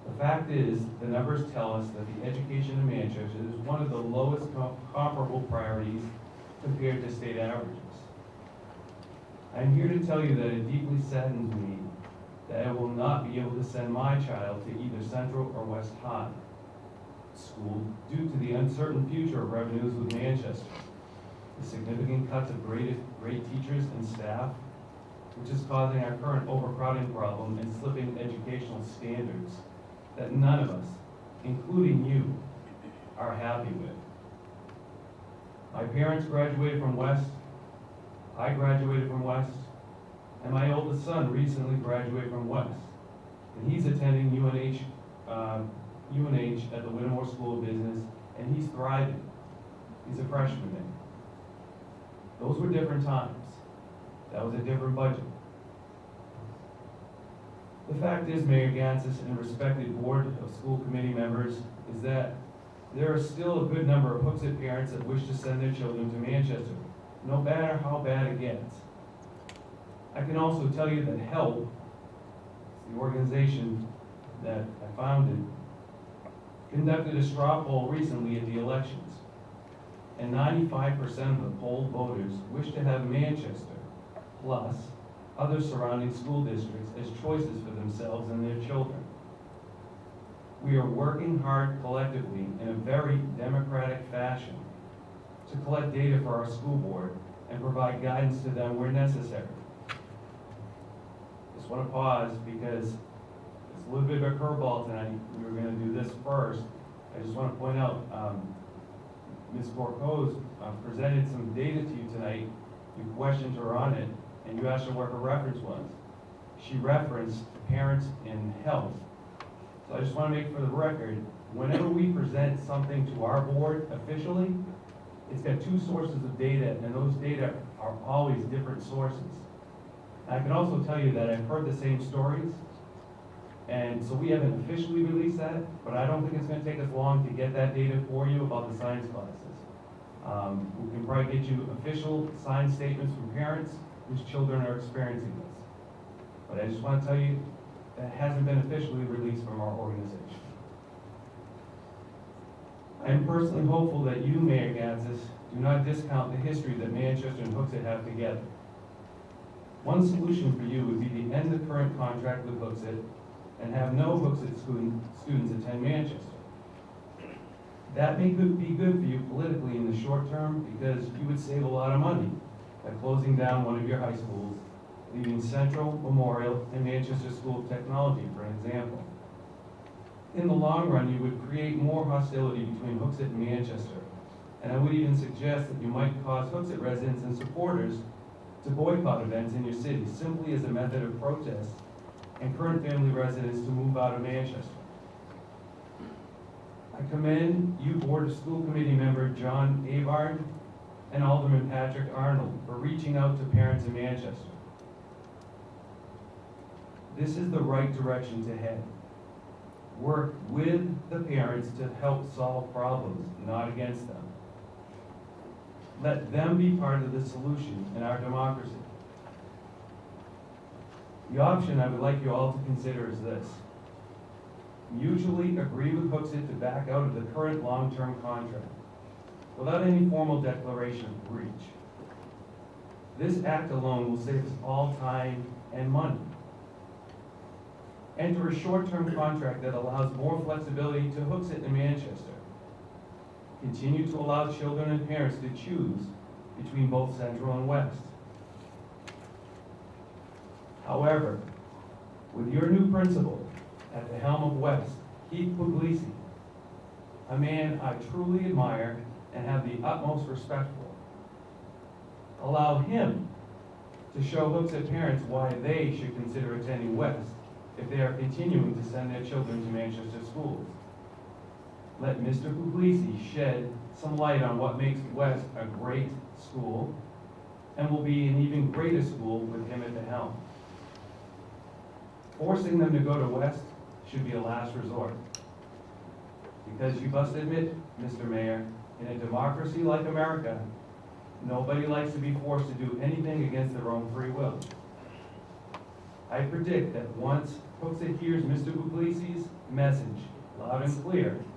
The fact is, the numbers tell us that the education in Manchester is one of the lowest comparable priorities compared to state averages. I'm here to tell you that it deeply saddens me that I will not be able to send my child to either Central or West High. school due to the uncertain future of revenues with Manchester, the significant cuts of grade teachers and staff, which is causing our current overcrowding problem and slipping educational standards that none of us, including you, are happy with. My parents graduated from West, I graduated from West, and my oldest son recently graduated from West. And he's attending UNH at the Whittemore School of Business, and he's thriving. He's a freshman there. Those were different times. That was a different budget. The fact is, Mayor Gansas and respected board of school committee members, is that there are still a good number of Hooksett parents that wish to send their children to Manchester, no matter how bad it gets. I can also tell you that HELP, the organization that I founded, conducted a straw poll recently at the elections, and 95% of the polled voters wish to have Manchester, plus other surrounding school districts, as choices for themselves and their children. We are working hard collectively in a very democratic fashion to collect data for our school board and provide guidance to them where necessary. Just want to pause because it's a little bit of a curveball tonight. We were going to do this first. I just want to point out, Ms. Gorko's presented some data to you tonight. You questioned her on it, and you asked her what her reference was. She referenced parents in health. So I just want to make for the record, whenever we present something to our board officially, it's got two sources of data, and those data are always different sources. I can also tell you that I've heard the same stories, and so we haven't officially released that, but I don't think it's going to take us long to get that data for you about the science classes. We can probably get you official signed statements from parents whose children are experiencing this. But I just want to tell you, that hasn't been officially released from our organization. I am personally hopeful that you, Mayor Gansas, do not discount the history that Manchester and Hooksett have together. One solution for you would be to end the current contract with Hooksett and have no Hooksett students attend Manchester. That may be good for you politically in the short term because you would save a lot of money by closing down one of your high schools, leaving Central, Memorial, and Manchester School of Technology, for an example. In the long run, you would create more hostility between Hooksett and Manchester, and I would even suggest that you might cause Hooksett residents and supporters to boycott events in your city simply as a method of protest, and current family residents to move out of Manchester. I commend you, Board of School Committee member John Avard and Alderman Patrick Arnold for reaching out to parents in Manchester. This is the right direction to head. Work with the parents to help solve problems, not against them. Let them be part of the solution in our democracy. The option I would like you all to consider is this. Mutually agree with Hooksett to back out of the current long-term contract without any formal declaration of breach. This act alone will save us all time and money. Enter a short-term contract that allows more flexibility to Hooksett and Manchester. Continue to allow children and parents to choose between both Central and West. However, with your new principal at the helm of West, Keith Puglisi, a man I truly admire and have the utmost respect for, allow him to show Hooksett parents why they should consider attending West if they are continuing to send their children to Manchester schools. Let Mr. Puglisi shed some light on what makes West a great school and will be an even greater school with him at the helm. Forcing them to go to West should be a last resort. Because you must admit, Mr. Mayor, in a democracy like America, nobody likes to be forced to do anything against their own free will. I predict that once Hooksett hears Mr. Puglisi's message loud and clear,